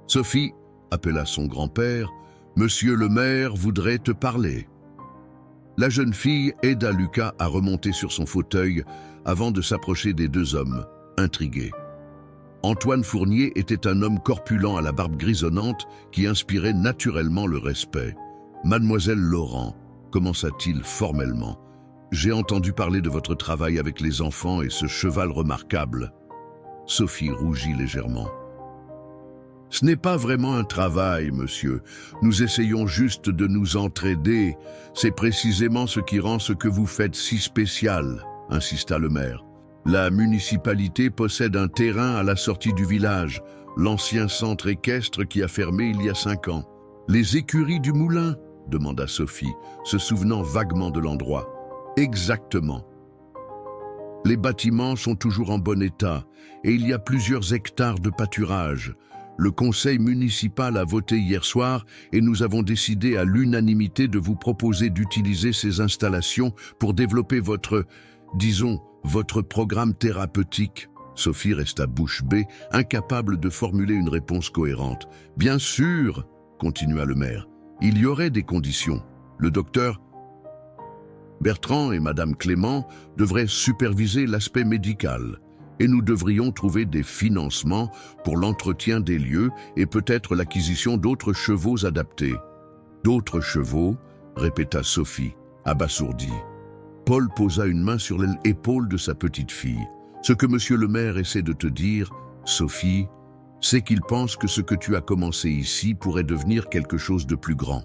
Sophie appela son grand-père. « Monsieur le maire voudrait te parler. » La jeune fille aida Lucas à remonter sur son fauteuil avant de s'approcher des deux hommes, intrigués. Antoine Fournier était un homme corpulent à la barbe grisonnante qui inspirait naturellement le respect. « Mademoiselle Laurent, » commença-t-il formellement, « j'ai entendu parler de votre travail avec les enfants et ce cheval remarquable. » Sophie rougit légèrement. « Ce n'est pas vraiment un travail, monsieur. Nous essayons juste de nous entraider. C'est précisément ce qui rend ce que vous faites si spécial, » insista le maire. « La municipalité possède un terrain à la sortie du village, l'ancien centre équestre qui a fermé il y a 5 ans. Les écuries du moulin ?» demanda Sophie, se souvenant vaguement de l'endroit. « Exactement. Les bâtiments sont toujours en bon état et il y a plusieurs hectares de pâturage. Le conseil municipal a voté hier soir et nous avons décidé à l'unanimité de vous proposer d'utiliser ces installations pour développer votre programme thérapeutique. » Sophie resta bouche bée, incapable de formuler une réponse cohérente. « Bien sûr, » continua le maire, « il y aurait des conditions. Le docteur Bertrand et Madame Clément devraient superviser l'aspect médical. Et nous devrions trouver des financements pour l'entretien des lieux et peut-être l'acquisition d'autres chevaux adaptés. »« D'autres chevaux ?» répéta Sophie, abasourdie. Paul posa une main sur l'épaule de sa petite fille. « Ce que monsieur le maire essaie de te dire, Sophie, c'est qu'il pense que ce que tu as commencé ici pourrait devenir quelque chose de plus grand.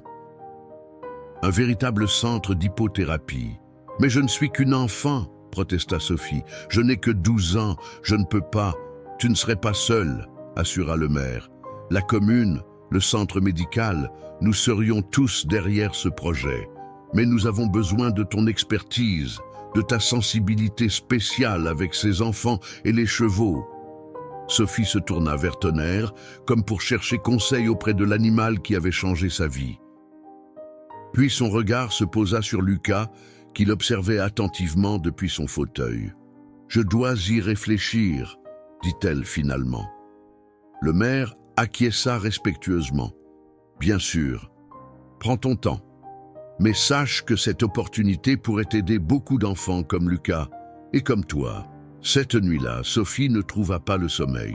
Un véritable centre d'hypothérapie. Mais je ne suis qu'une enfant, protesta Sophie. Je n'ai que 12 ans, je ne peux pas. Tu ne serais pas seule, assura le maire. La commune, le centre médical, nous serions tous derrière ce projet. Mais nous avons besoin de ton expertise, de ta sensibilité spéciale avec ces enfants et les chevaux. Sophie se tourna vers Tonnerre, comme pour chercher conseil auprès de l'animal qui avait changé sa vie. Puis son regard se posa sur Lucas, qu'il observait attentivement depuis son fauteuil. « Je dois y réfléchir, » dit-elle finalement. Le maire acquiesça respectueusement. « Bien sûr, prends ton temps. Mais sache que cette opportunité pourrait aider beaucoup d'enfants comme Lucas et comme toi. » Cette nuit-là, Sophie ne trouva pas le sommeil.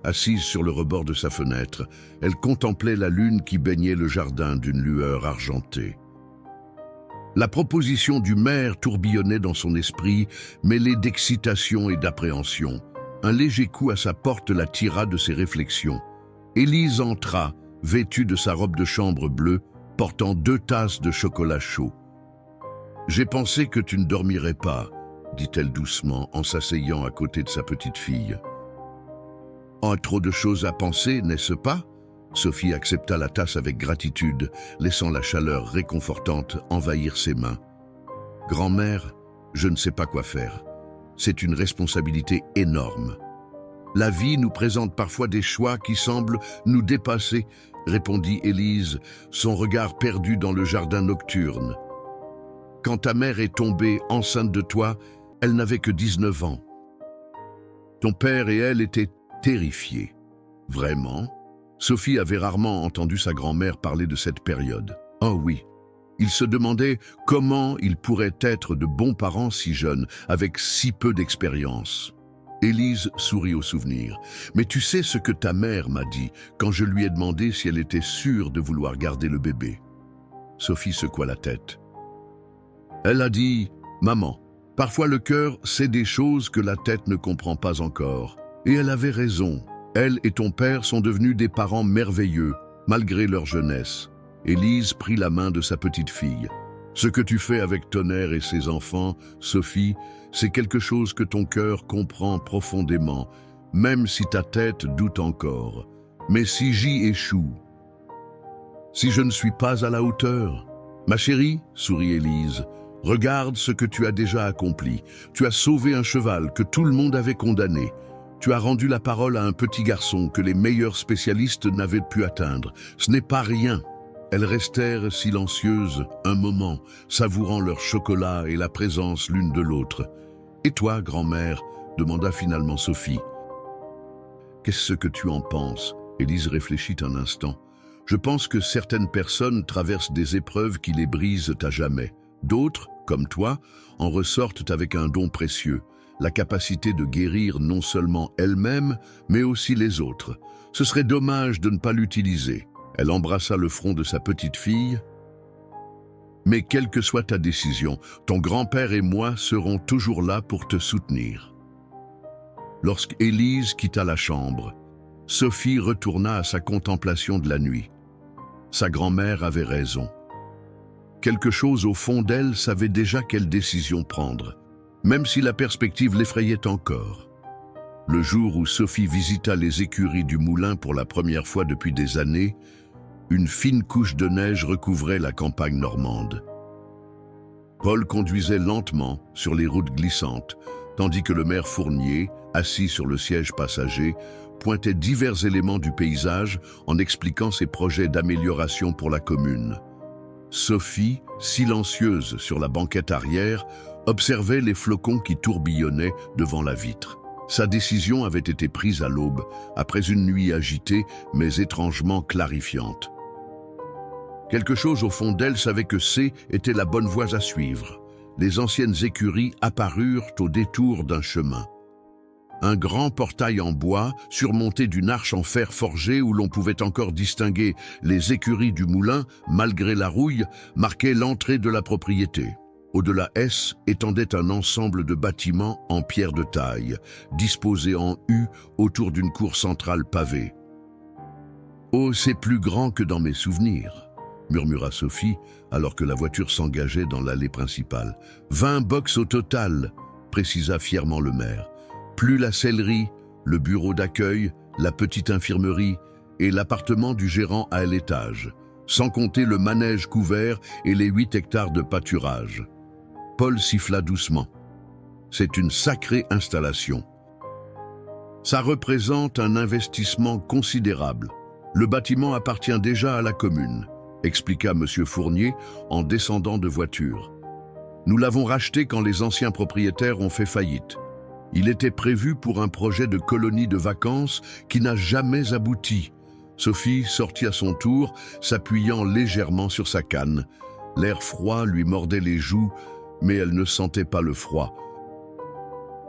Assise sur le rebord de sa fenêtre, elle contemplait la lune qui baignait le jardin d'une lueur argentée. La proposition du maire tourbillonnait dans son esprit, mêlée d'excitation et d'appréhension. Un léger coup à sa porte la tira de ses réflexions. Élise entra, vêtue de sa robe de chambre bleue, portant 2 tasses de chocolat chaud. « J'ai pensé que tu ne dormirais pas », dit-elle doucement en s'asseyant à côté de sa petite fille. « Oh, trop de choses à penser, n'est-ce pas ?» Sophie accepta la tasse avec gratitude, laissant la chaleur réconfortante envahir ses mains. « Grand-mère, je ne sais pas quoi faire. C'est une responsabilité énorme. La vie nous présente parfois des choix qui semblent nous dépasser, » répondit Élise, son regard perdu dans le jardin nocturne. « Quand ta mère est tombée enceinte de toi, elle n'avait que 19 ans. Ton père et elle étaient terrifiés. » Vraiment ? Sophie avait rarement entendu sa grand-mère parler de cette période. Oh oui, il se demandait comment ils pourraient être de bons parents si jeunes, avec si peu d'expérience. Élise sourit au souvenir. « Mais tu sais ce que ta mère m'a dit quand je lui ai demandé si elle était sûre de vouloir garder le bébé. » Sophie secoua la tête. Elle a dit « Maman, parfois le cœur sait des choses que la tête ne comprend pas encore. » Et elle avait raison. Elle et ton père sont devenus des parents merveilleux, malgré leur jeunesse. Élise prit la main de sa petite fille. « Ce que tu fais avec Tonnerre et ses enfants, Sophie, c'est quelque chose que ton cœur comprend profondément, même si ta tête doute encore. Mais si j'y échoue, si je ne suis pas à la hauteur, ma chérie, sourit Élise, regarde ce que tu as déjà accompli. Tu as sauvé un cheval que tout le monde avait condamné. Tu as rendu la parole à un petit garçon que les meilleurs spécialistes n'avaient pu atteindre. Ce n'est pas rien. » Elles restèrent silencieuses un moment, savourant leur chocolat et la présence l'une de l'autre. « Et toi, grand-mère » demanda finalement Sophie. « Qu'est-ce que tu en penses ?» Élise réfléchit un instant. « Je pense que certaines personnes traversent des épreuves qui les brisent à jamais. D'autres, comme toi, en ressortent avec un don précieux, la capacité de guérir non seulement elles-mêmes, mais aussi les autres. Ce serait dommage de ne pas l'utiliser. » Elle embrassa le front de sa petite fille. « Mais quelle que soit ta décision, ton grand-père et moi serons toujours là pour te soutenir. » Lorsqu'Élise quitta la chambre, Sophie retourna à sa contemplation de la nuit. Sa grand-mère avait raison. Quelque chose au fond d'elle savait déjà quelle décision prendre, même si la perspective l'effrayait encore. Le jour où Sophie visita les écuries du moulin pour la première fois depuis des années, une fine couche de neige recouvrait la campagne normande. Paul conduisait lentement sur les routes glissantes, tandis que le maire Fournier, assis sur le siège passager, pointait divers éléments du paysage en expliquant ses projets d'amélioration pour la commune. Sophie, silencieuse sur la banquette arrière, observait les flocons qui tourbillonnaient devant la vitre. Sa décision avait été prise à l'aube, après une nuit agitée, mais étrangement clarifiante. Quelque chose au fond d'elle savait que était la bonne voie à suivre. Les anciennes écuries apparurent au détour d'un chemin. Un grand portail en bois, surmonté d'une arche en fer forgé où l'on pouvait encore distinguer les écuries du moulin, malgré la rouille, marquait l'entrée de la propriété. Au-delà étendait un ensemble de bâtiments en pierre de taille, disposés en U autour d'une cour centrale pavée. « Oh, c'est plus grand que dans mes souvenirs », murmura Sophie, alors que la voiture s'engageait dans l'allée principale. « 20 box au total », précisa fièrement le maire. « Plus la sellerie, le bureau d'accueil, la petite infirmerie et l'appartement du gérant à l'étage, sans compter le manège couvert et les 8 hectares de pâturage. » Paul siffla doucement. « C'est une sacrée installation. Ça représente un investissement considérable. Le bâtiment appartient déjà à la commune, » expliqua M. Fournier en descendant de voiture. « Nous l'avons racheté quand les anciens propriétaires ont fait faillite. Il était prévu pour un projet de colonie de vacances qui n'a jamais abouti. » Sophie sortit à son tour, s'appuyant légèrement sur sa canne. L'air froid lui mordait les joues, mais elle ne sentait pas le froid.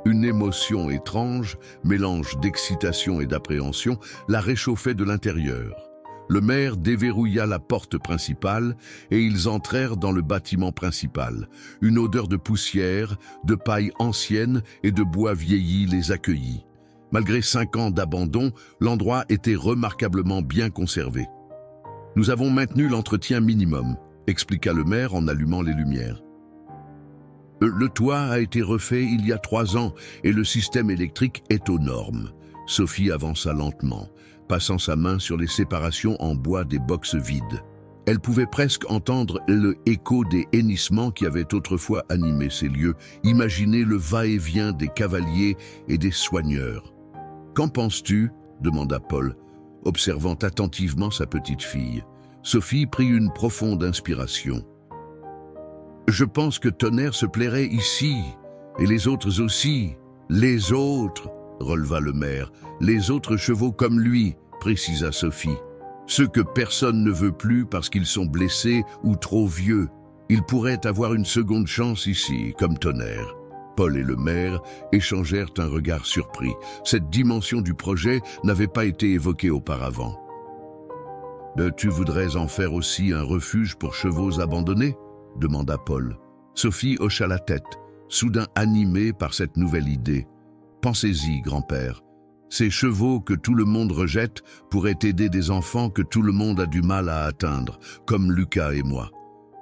Une émotion étrange, mélange d'excitation et d'appréhension, la réchauffait de l'intérieur. Le maire déverrouilla la porte principale et ils entrèrent dans le bâtiment principal. Une odeur de poussière, de paille ancienne et de bois vieilli les accueillit. Malgré 5 ans d'abandon, l'endroit était remarquablement bien conservé. « Nous avons maintenu l'entretien minimum », expliqua le maire en allumant les lumières. « Le toit a été refait il y a 3 ans et le système électrique est aux normes. » Sophie avança lentement, passant sa main sur les séparations en bois des boxes vides. Elle pouvait presque entendre le écho des hennissements qui avaient autrefois animé ces lieux, imaginer le va-et-vient des cavaliers et des soigneurs. « Qu'en penses-tu » demanda Paul, observant attentivement sa petite fille. Sophie prit une profonde inspiration. « Je pense que Tonnerre se plairait ici, et les autres aussi. Les autres !» releva le maire. « Les autres chevaux comme lui », précisa Sophie. « Ceux que personne ne veut plus parce qu'ils sont blessés ou trop vieux. Ils pourraient avoir une seconde chance ici, comme Tonnerre. » Paul et le maire échangèrent un regard surpris. Cette dimension du projet n'avait pas été évoquée auparavant. « Tu voudrais en faire aussi un refuge pour chevaux abandonnés ?» demanda Paul. Sophie hocha la tête, soudain animée par cette nouvelle idée. « Pensez-y, grand-père. Ces chevaux que tout le monde rejette pourraient aider des enfants que tout le monde a du mal à atteindre, comme Lucas et moi.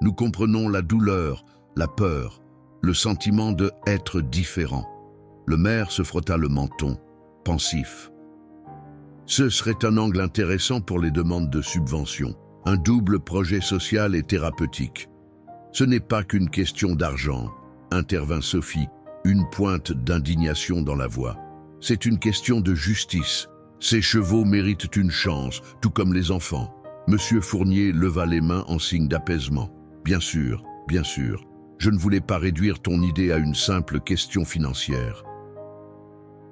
Nous comprenons la douleur, la peur, le sentiment de être différent. » Le maire se frotta le menton, pensif. « Ce serait un angle intéressant pour les demandes de subvention, un double projet social et thérapeutique. » « Ce n'est pas qu'une question d'argent, » intervint Sophie, une pointe d'indignation dans la voix. « C'est une question de justice. Ces chevaux méritent une chance, tout comme les enfants. » Monsieur Fournier leva les mains en signe d'apaisement. « Bien sûr, bien sûr. Je ne voulais pas réduire ton idée à une simple question financière.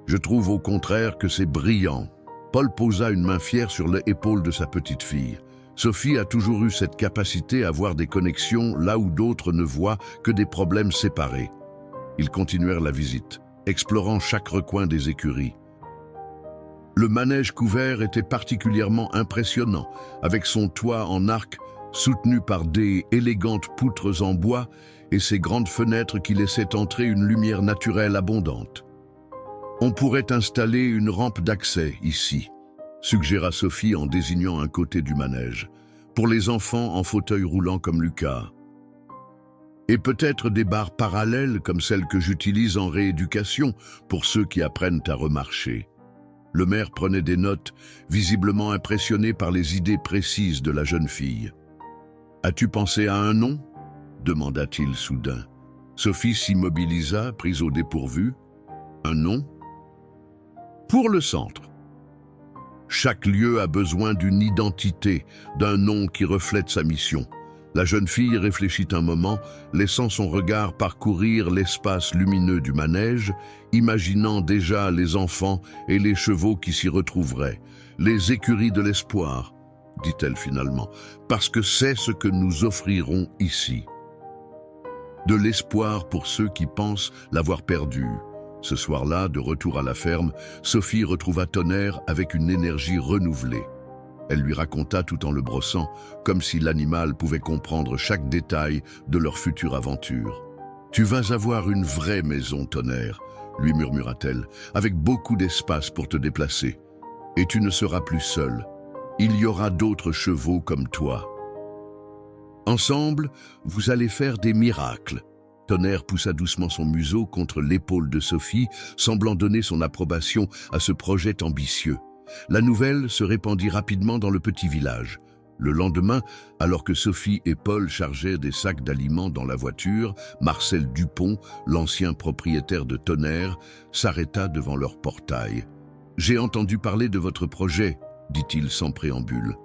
Je trouve au contraire que c'est brillant. » Paul posa une main fière sur l'épaule de sa petite fille. Sophie a toujours eu cette capacité à voir des connexions là où d'autres ne voient que des problèmes séparés. Ils continuèrent la visite, explorant chaque recoin des écuries. Le manège couvert était particulièrement impressionnant, avec son toit en arc soutenu par des élégantes poutres en bois et ses grandes fenêtres qui laissaient entrer une lumière naturelle abondante. « On pourrait installer une rampe d'accès ici », suggéra Sophie en désignant un côté du manège, pour les enfants en fauteuil roulant comme Lucas. Et peut-être des barres parallèles comme celles que j'utilise en rééducation pour ceux qui apprennent à remarcher. Le maire prenait des notes, visiblement impressionné par les idées précises de la jeune fille. « As-tu pensé à un nom ?» demanda-t-il soudain. Sophie s'immobilisa, prise au dépourvu. « Un nom ?»« Pour le centre. Chaque lieu a besoin d'une identité, d'un nom qui reflète sa mission. » La jeune fille réfléchit un moment, laissant son regard parcourir l'espace lumineux du manège, imaginant déjà les enfants et les chevaux qui s'y retrouveraient. « Les écuries de l'espoir », dit-elle finalement, « parce que c'est ce que nous offrirons ici. De l'espoir pour ceux qui pensent l'avoir perdu. » Ce soir-là, de retour à la ferme, Sophie retrouva Tonnerre avec une énergie renouvelée. Elle lui raconta tout en le brossant, comme si l'animal pouvait comprendre chaque détail de leur future aventure. « Tu vas avoir une vraie maison, Tonnerre, » lui murmura-t-elle, « avec beaucoup d'espace pour te déplacer. Et tu ne seras plus seul. Il y aura d'autres chevaux comme toi. Ensemble, vous allez faire des miracles. » Tonnerre poussa doucement son museau contre l'épaule de Sophie, semblant donner son approbation à ce projet ambitieux. La nouvelle se répandit rapidement dans le petit village. Le lendemain, alors que Sophie et Paul chargeaient des sacs d'aliments dans la voiture, Marcel Dupont, l'ancien propriétaire de Tonnerre, s'arrêta devant leur portail. « J'ai entendu parler de votre projet, » dit-il sans préambule.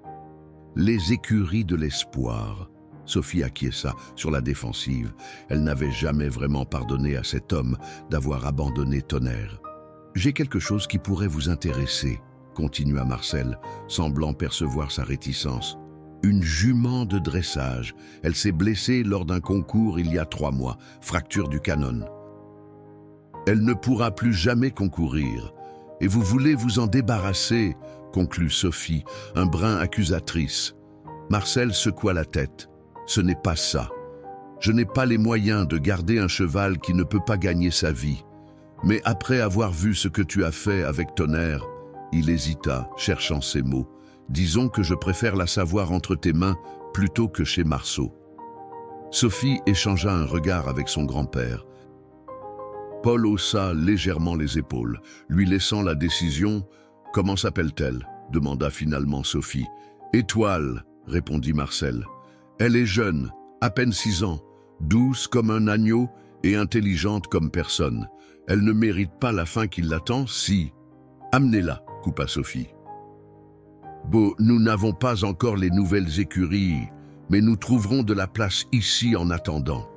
« Les écuries de l'espoir. » Sophie acquiesça sur la défensive. Elle n'avait jamais vraiment pardonné à cet homme d'avoir abandonné Tonnerre. « J'ai quelque chose qui pourrait vous intéresser, » continua Marcel, semblant percevoir sa réticence. « Une jument de dressage. Elle s'est blessée lors d'un concours il y a 3 mois, fracture du canon. » Elle ne pourra plus jamais concourir. Et vous voulez vous en débarrasser, conclut Sophie, un brin accusatrice. Marcel secoua la tête. Ce n'est pas ça. Je n'ai pas les moyens de garder un cheval qui ne peut pas gagner sa vie. Mais après avoir vu ce que tu as fait avec Tonnerre, il hésita, cherchant ses mots. Disons que je préfère la savoir entre tes mains plutôt que chez Marceau. Sophie échangea un regard avec son grand-père. Paul haussa légèrement les épaules, lui laissant la décision. « Comment s'appelle-t-elle » demanda finalement Sophie. « Étoile » répondit Marcel. « Elle est jeune, à peine 6 ans, douce comme un agneau et intelligente comme personne. Elle ne mérite pas la fin qui l'attend si... »« Amenez-la » coupa Sophie. « Bon, nous n'avons pas encore les nouvelles écuries, mais nous trouverons de la place ici en attendant. »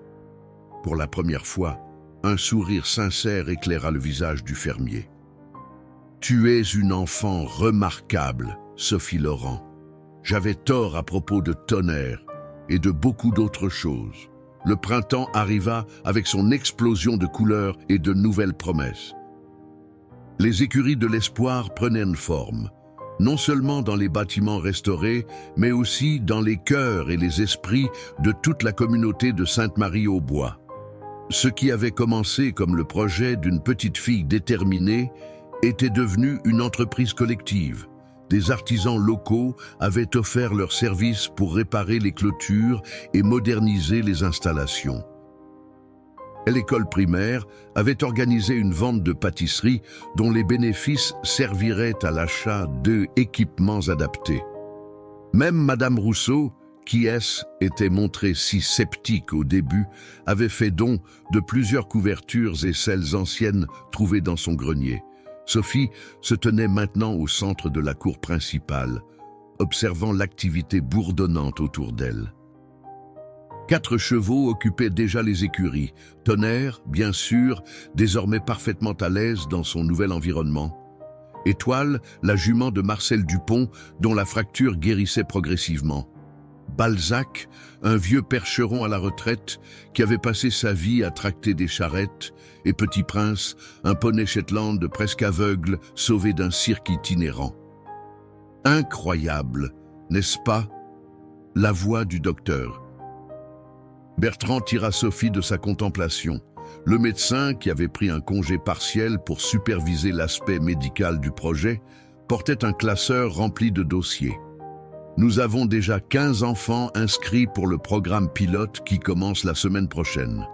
Pour la première fois, un sourire sincère éclaira le visage du fermier. « Tu es une enfant remarquable, Sophie Laurent. J'avais tort à propos de Tonnerre et de beaucoup d'autres choses. Le printemps arriva avec son explosion de couleurs et de nouvelles promesses. Les écuries de l'espoir prenaient une forme, non seulement dans les bâtiments restaurés, mais aussi dans les cœurs et les esprits de toute la communauté de Sainte-Marie-aux-Bois. Ce qui avait commencé comme le projet d'une petite fille déterminée était devenu une entreprise collective. Des artisans locaux avaient offert leurs services pour réparer les clôtures et moderniser les installations. L'école primaire avait organisé une vente de pâtisseries dont les bénéfices serviraient à l'achat d'équipements adaptés. Même Madame Rousseau, qui était montrée si sceptique au début, avait fait don de plusieurs couvertures et celles anciennes trouvées dans son grenier. Sophie se tenait maintenant au centre de la cour principale, observant l'activité bourdonnante autour d'elle. 4 chevaux occupaient déjà les écuries. Tonnerre, bien sûr, désormais parfaitement à l'aise dans son nouvel environnement. Étoile, la jument de Marcel Dupont, dont la fracture guérissait progressivement. Balzac, un vieux percheron à la retraite qui avait passé sa vie à tracter des charrettes, et Petit Prince, un poney Shetland presque aveugle, sauvé d'un cirque itinérant. Incroyable, n'est-ce pas? La voix du docteur. Bertrand tira Sophie de sa contemplation. Le médecin, qui avait pris un congé partiel pour superviser l'aspect médical du projet, portait un classeur rempli de dossiers. Nous avons déjà 15 enfants inscrits pour le programme pilote qui commence la semaine prochaine.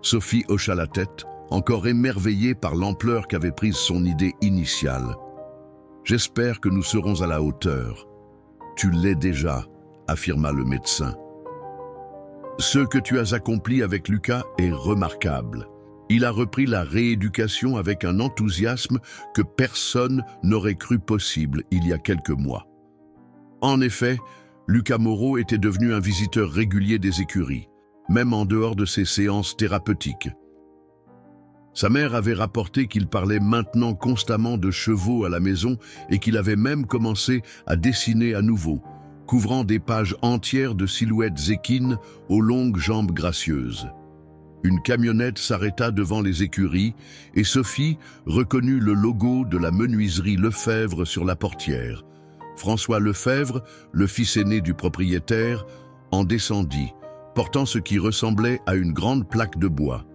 Sophie hocha la tête, encore émerveillée par l'ampleur qu'avait prise son idée initiale. J'espère que nous serons à la hauteur. Tu l'es déjà, affirma le médecin. Ce que tu as accompli avec Lucas est remarquable. Il a repris la rééducation avec un enthousiasme que personne n'aurait cru possible il y a quelques mois. En effet, Lucas Moreau était devenu un visiteur régulier des écuries, même en dehors de ses séances thérapeutiques. Sa mère avait rapporté qu'il parlait maintenant constamment de chevaux à la maison et qu'il avait même commencé à dessiner à nouveau, couvrant des pages entières de silhouettes équines aux longues jambes gracieuses. Une camionnette s'arrêta devant les écuries et Sophie reconnut le logo de la menuiserie Lefebvre sur la portière. François Lefebvre, le fils aîné du propriétaire, en descendit, portant ce qui ressemblait à une grande plaque de bois.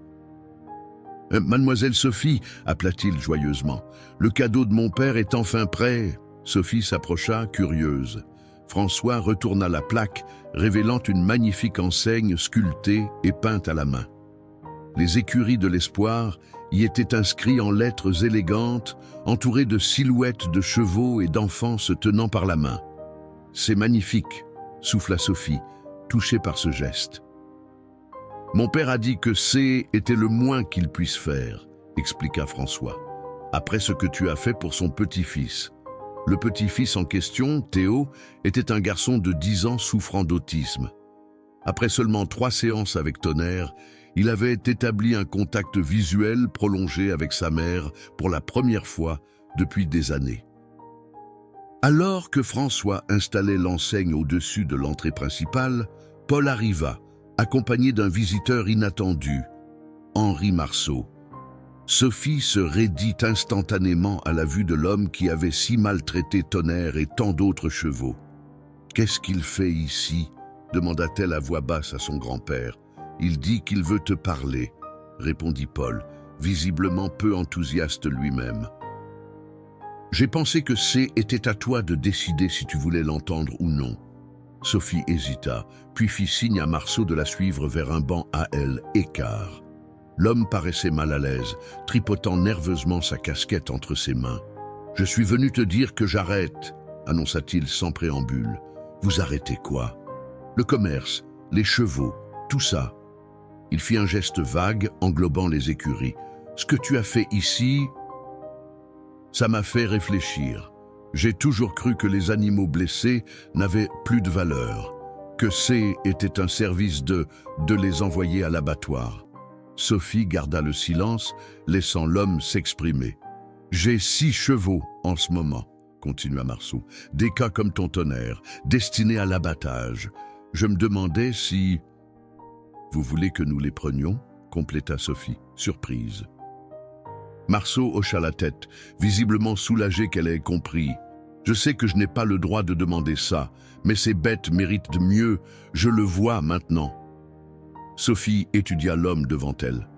« Mademoiselle Sophie » appela-t-il joyeusement, « le cadeau de mon père est enfin prêt. » Sophie s'approcha, curieuse. François retourna la plaque, révélant une magnifique enseigne sculptée et peinte à la main. Les écuries de l'espoir y étaient inscrits en lettres élégantes, entourées de silhouettes de chevaux et d'enfants se tenant par la main. « C'est magnifique », souffla Sophie, touchée par ce geste. « Mon père a dit que c'est était le moins qu'il puisse faire », expliqua François, « après ce que tu as fait pour son petit-fils. » Le petit-fils en question, Théo, était un garçon de 10 ans souffrant d'autisme. Après seulement 3 séances avec Tonnerre, il avait établi un contact visuel prolongé avec sa mère pour la première fois depuis des années. Alors que François installait l'enseigne au-dessus de l'entrée principale, Paul arriva, accompagné d'un visiteur inattendu, Henri Marceau. Sophie se raidit instantanément à la vue de l'homme qui avait si maltraité Tonnerre et tant d'autres chevaux. « Qu'est-ce qu'il fait ici ?» demanda-t-elle à voix basse à son grand-père. « Il dit qu'il veut te parler », répondit Paul, visiblement peu enthousiaste lui-même. « J'ai pensé que était à toi de décider si tu voulais l'entendre ou non. » Sophie hésita, puis fit signe à Marceau de la suivre vers un banc à elle écart. L'homme paraissait mal à l'aise, tripotant nerveusement sa casquette entre ses mains. « Je suis venu te dire que j'arrête », annonça-t-il sans préambule. « Vous arrêtez quoi ? Le commerce, les chevaux, tout ça. » Il fit un geste vague, englobant les écuries. « Ce que tu as fait ici, ça m'a fait réfléchir. J'ai toujours cru que les animaux blessés n'avaient plus de valeur, que était un service de les envoyer à l'abattoir. » Sophie garda le silence, laissant l'homme s'exprimer. « J'ai 6 chevaux en ce moment, » continua Marceau, « des cas comme ton Tonnerre, destinés à l'abattage. Je me demandais si... »« Vous voulez que nous les prenions ?» compléta Sophie, surprise. Marceau hocha la tête, visiblement soulagé qu'elle ait compris. « Je sais que je n'ai pas le droit de demander ça, mais ces bêtes méritent de mieux, je le vois maintenant. » Sophie étudia l'homme devant elle.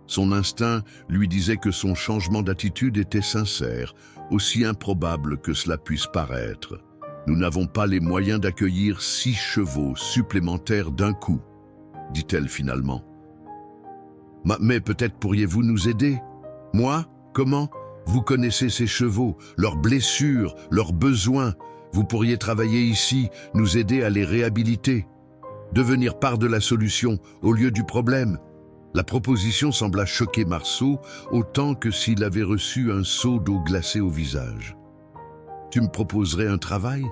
Son instinct lui disait que son changement d'attitude était sincère, aussi improbable que cela puisse paraître. « Nous n'avons pas les moyens d'accueillir 6 chevaux supplémentaires d'un coup, » dit-elle finalement. « Mais peut-être pourriez-vous nous aider ? Moi ? Comment ? Vous connaissez ces chevaux, leurs blessures, leurs besoins. Vous pourriez travailler ici, nous aider à les réhabiliter. Devenir part de la solution au lieu du problème. » La proposition sembla choquer Marceau autant que s'il avait reçu un seau d'eau glacée au visage. « Tu me proposerais un travail ? »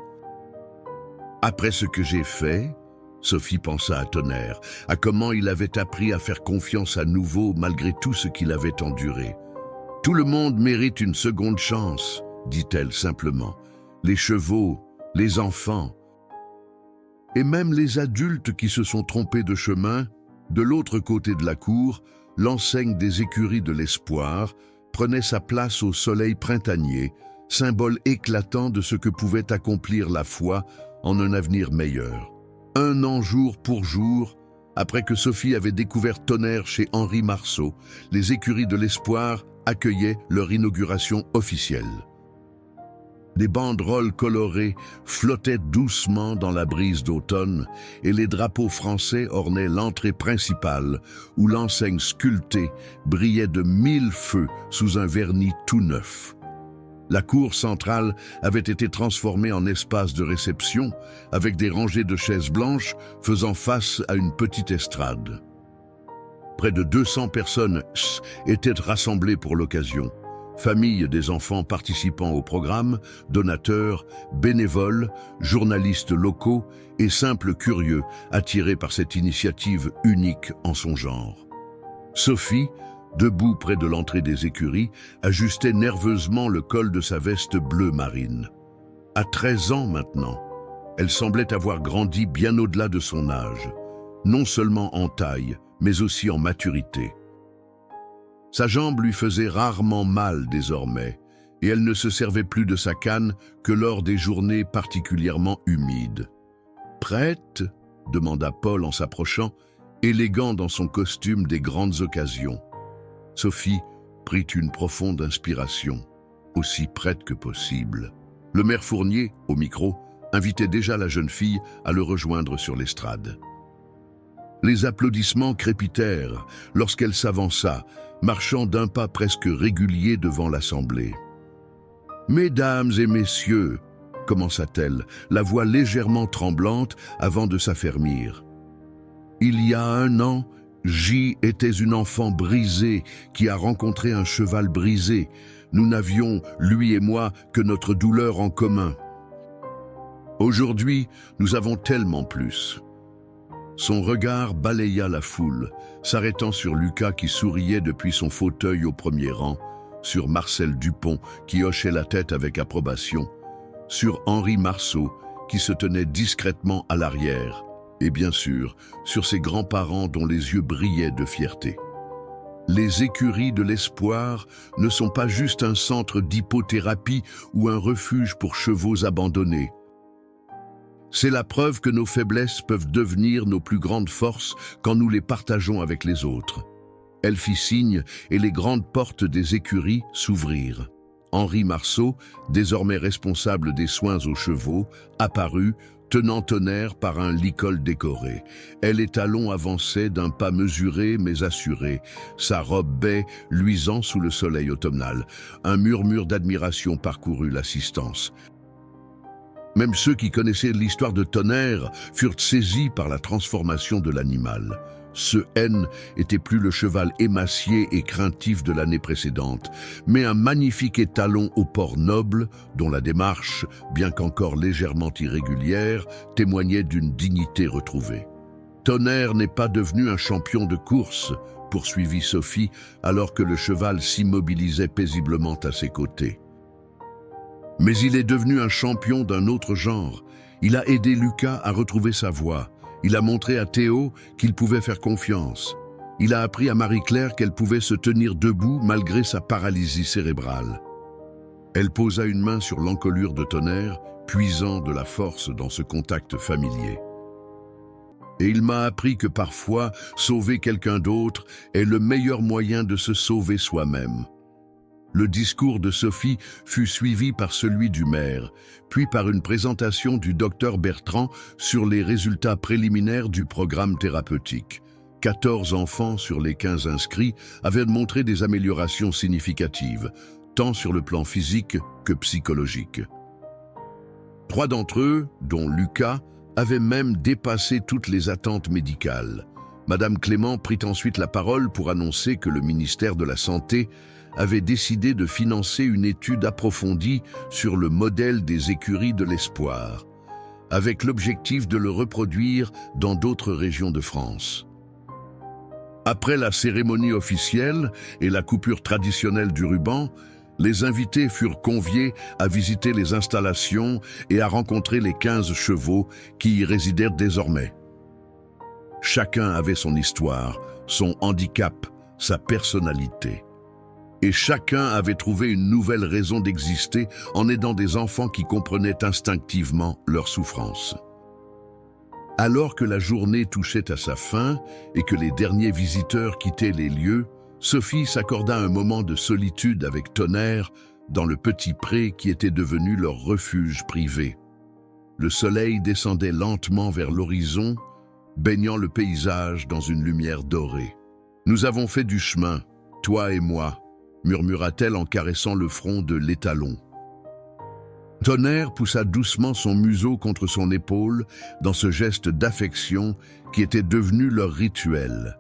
Après ce que j'ai fait, Sophie pensa à Tonnerre, à comment il avait appris à faire confiance à nouveau malgré tout ce qu'il avait enduré. « Tout le monde mérite une seconde chance, » dit-elle simplement. « Les chevaux, les enfants, et même les adultes qui se sont trompés de chemin. » De l'autre côté de la cour, l'enseigne des écuries de l'espoir prenait sa place au soleil printanier, symbole éclatant de ce que pouvait accomplir la foi en un avenir meilleur. 1 an jour pour jour, après que Sophie avait découvert Tonnerre chez Henri Marceau, les écuries de l'espoir accueillaient leur inauguration officielle. Des banderoles colorées flottaient doucement dans la brise d'automne et les drapeaux français ornaient l'entrée principale où l'enseigne sculptée brillait de 1000 feux sous un vernis tout neuf. La cour centrale avait été transformée en espace de réception avec des rangées de chaises blanches faisant face à une petite estrade. Près de 200 personnes étaient rassemblées pour l'occasion. Familles des enfants participant au programme, donateurs, bénévoles, journalistes locaux et simples curieux attirés par cette initiative unique en son genre. Sophie, debout près de l'entrée des écuries, ajustait nerveusement le col de sa veste bleu marine. À 13 ans maintenant, elle semblait avoir grandi bien au-delà de son âge, non seulement en taille, mais aussi en maturité. Sa jambe lui faisait rarement mal désormais, et elle ne se servait plus de sa canne que lors des journées particulièrement humides. « Prête ?» demanda Paul en s'approchant, élégant dans son costume des grandes occasions. Sophie prit une profonde inspiration, aussi prête que possible. Le maire Fournier, au micro, invitait déjà la jeune fille à le rejoindre sur l'estrade. Les applaudissements crépitèrent lorsqu'elle s'avança, marchant d'un pas presque régulier devant l'assemblée. « Mesdames et messieurs » commença-t-elle, la voix légèrement tremblante avant de s'affermir. « Il y a 1 an, J était une enfant brisée qui a rencontré un cheval brisé. Nous n'avions, lui et moi, que notre douleur en commun. Aujourd'hui, nous avons tellement plus. » Son regard balaya la foule, s'arrêtant sur Lucas qui souriait depuis son fauteuil au premier rang, sur Marcel Dupont qui hochait la tête avec approbation, sur Henri Marceau qui se tenait discrètement à l'arrière, et bien sûr, sur ses grands-parents dont les yeux brillaient de fierté. Les écuries de l'espoir ne sont pas juste un centre d'hypothérapie ou un refuge pour chevaux abandonnés. C'est la preuve que nos faiblesses peuvent devenir nos plus grandes forces quand nous les partageons avec les autres. Elle fit signe et les grandes portes des écuries s'ouvrirent. Henri Marceau, désormais responsable des soins aux chevaux, apparut, tenant Tonnerre par un licol décoré. Elle et Talon avançaient d'un pas mesuré mais assuré, sa robe baie luisant sous le soleil automnal. Un murmure d'admiration parcourut l'assistance. Même ceux qui connaissaient l'histoire de Tonnerre furent saisis par la transformation de l'animal. Ce N était plus le cheval émacié et craintif de l'année précédente, mais un magnifique étalon au port noble, dont la démarche, bien qu'encore légèrement irrégulière, témoignait d'une dignité retrouvée. Tonnerre n'est pas devenu un champion de course, poursuivit Sophie, alors que le cheval s'immobilisait paisiblement à ses côtés. Mais il est devenu un champion d'un autre genre. Il a aidé Lucas à retrouver sa voie. Il a montré à Théo qu'il pouvait faire confiance. Il a appris à Marie-Claire qu'elle pouvait se tenir debout malgré sa paralysie cérébrale. Elle posa une main sur l'encolure de Tonnerre, puisant de la force dans ce contact familier. Et il m'a appris que parfois, sauver quelqu'un d'autre est le meilleur moyen de se sauver soi-même. Le discours de Sophie fut suivi par celui du maire, puis par une présentation du docteur Bertrand sur les résultats préliminaires du programme thérapeutique. 14 enfants sur les 15 inscrits avaient montré des améliorations significatives, tant sur le plan physique que psychologique. 3 d'entre eux, dont Lucas, avaient même dépassé toutes les attentes médicales. Madame Clément prit ensuite la parole pour annoncer que le ministère de la Santé avait décidé de financer une étude approfondie sur le modèle des écuries de l'espoir, avec l'objectif de le reproduire dans d'autres régions de France. Après la cérémonie officielle et la coupure traditionnelle du ruban, les invités furent conviés à visiter les installations et à rencontrer les 15 chevaux qui y résidèrent désormais. Chacun avait son histoire, son handicap, sa personnalité. Et chacun avait trouvé une nouvelle raison d'exister en aidant des enfants qui comprenaient instinctivement leur souffrance. Alors que la journée touchait à sa fin et que les derniers visiteurs quittaient les lieux, Sophie s'accorda un moment de solitude avec Tonnerre dans le petit pré qui était devenu leur refuge privé. Le soleil descendait lentement vers l'horizon, baignant le paysage dans une lumière dorée. « Nous avons fait du chemin, toi et moi », murmura-t-elle en caressant le front de l'étalon. Tonnerre poussa doucement son museau contre son épaule dans ce geste d'affection qui était devenu leur rituel.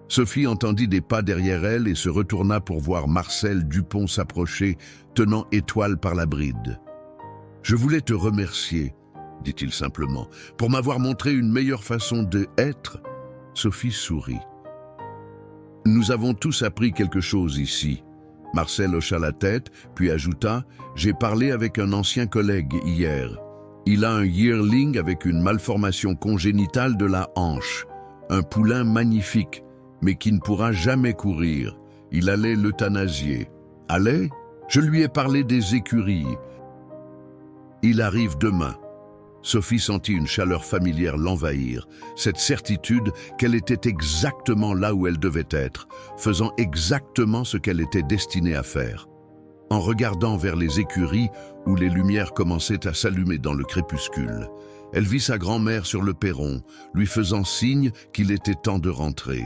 Sophie entendit des pas derrière elle et se retourna pour voir Marcel Dupont s'approcher, tenant Étoile par la bride. « Je voulais te remercier, » dit-il simplement, « pour m'avoir montré une meilleure façon de être. » Sophie sourit. « Nous avons tous appris quelque chose ici. » Marcel hocha la tête, puis ajouta « J'ai parlé avec un ancien collègue hier. Il a un yearling avec une malformation congénitale de la hanche. Un poulain magnifique, mais qui ne pourra jamais courir. Il allait l'euthanasier. »« Allait ? Je lui ai parlé des écuries. »« Il arrive demain. » Sophie sentit une chaleur familière l'envahir, cette certitude qu'elle était exactement là où elle devait être, faisant exactement ce qu'elle était destinée à faire. En regardant vers les écuries où les lumières commençaient à s'allumer dans le crépuscule, elle vit sa grand-mère sur le perron, lui faisant signe qu'il était temps de rentrer.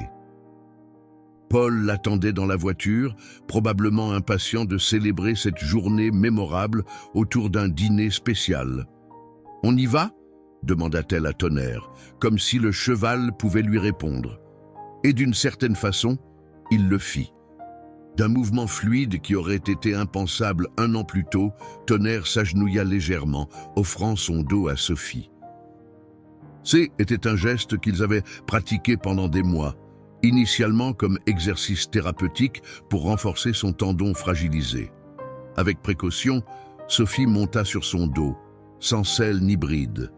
Paul l'attendait dans la voiture, probablement impatient de célébrer cette journée mémorable autour d'un dîner spécial. « On y va ?» demanda-t-elle à Tonnerre, comme si le cheval pouvait lui répondre. Et d'une certaine façon, il le fit. D'un mouvement fluide qui aurait été impensable 1 an plus tôt, Tonnerre s'agenouilla légèrement, offrant son dos à Sophie. C'était un geste qu'ils avaient pratiqué pendant des mois, initialement comme exercice thérapeutique pour renforcer son tendon fragilisé. Avec précaution, Sophie monta sur son dos, sans selle ni bride.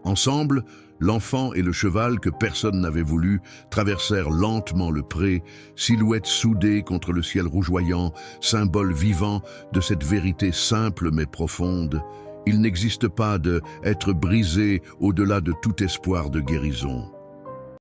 Ensemble, l'enfant et le cheval que personne n'avait voulu traversèrent lentement le pré, silhouette soudée contre le ciel rougeoyant, symbole vivant de cette vérité simple mais profonde. Il n'existe pas de être brisé au-delà de tout espoir de guérison.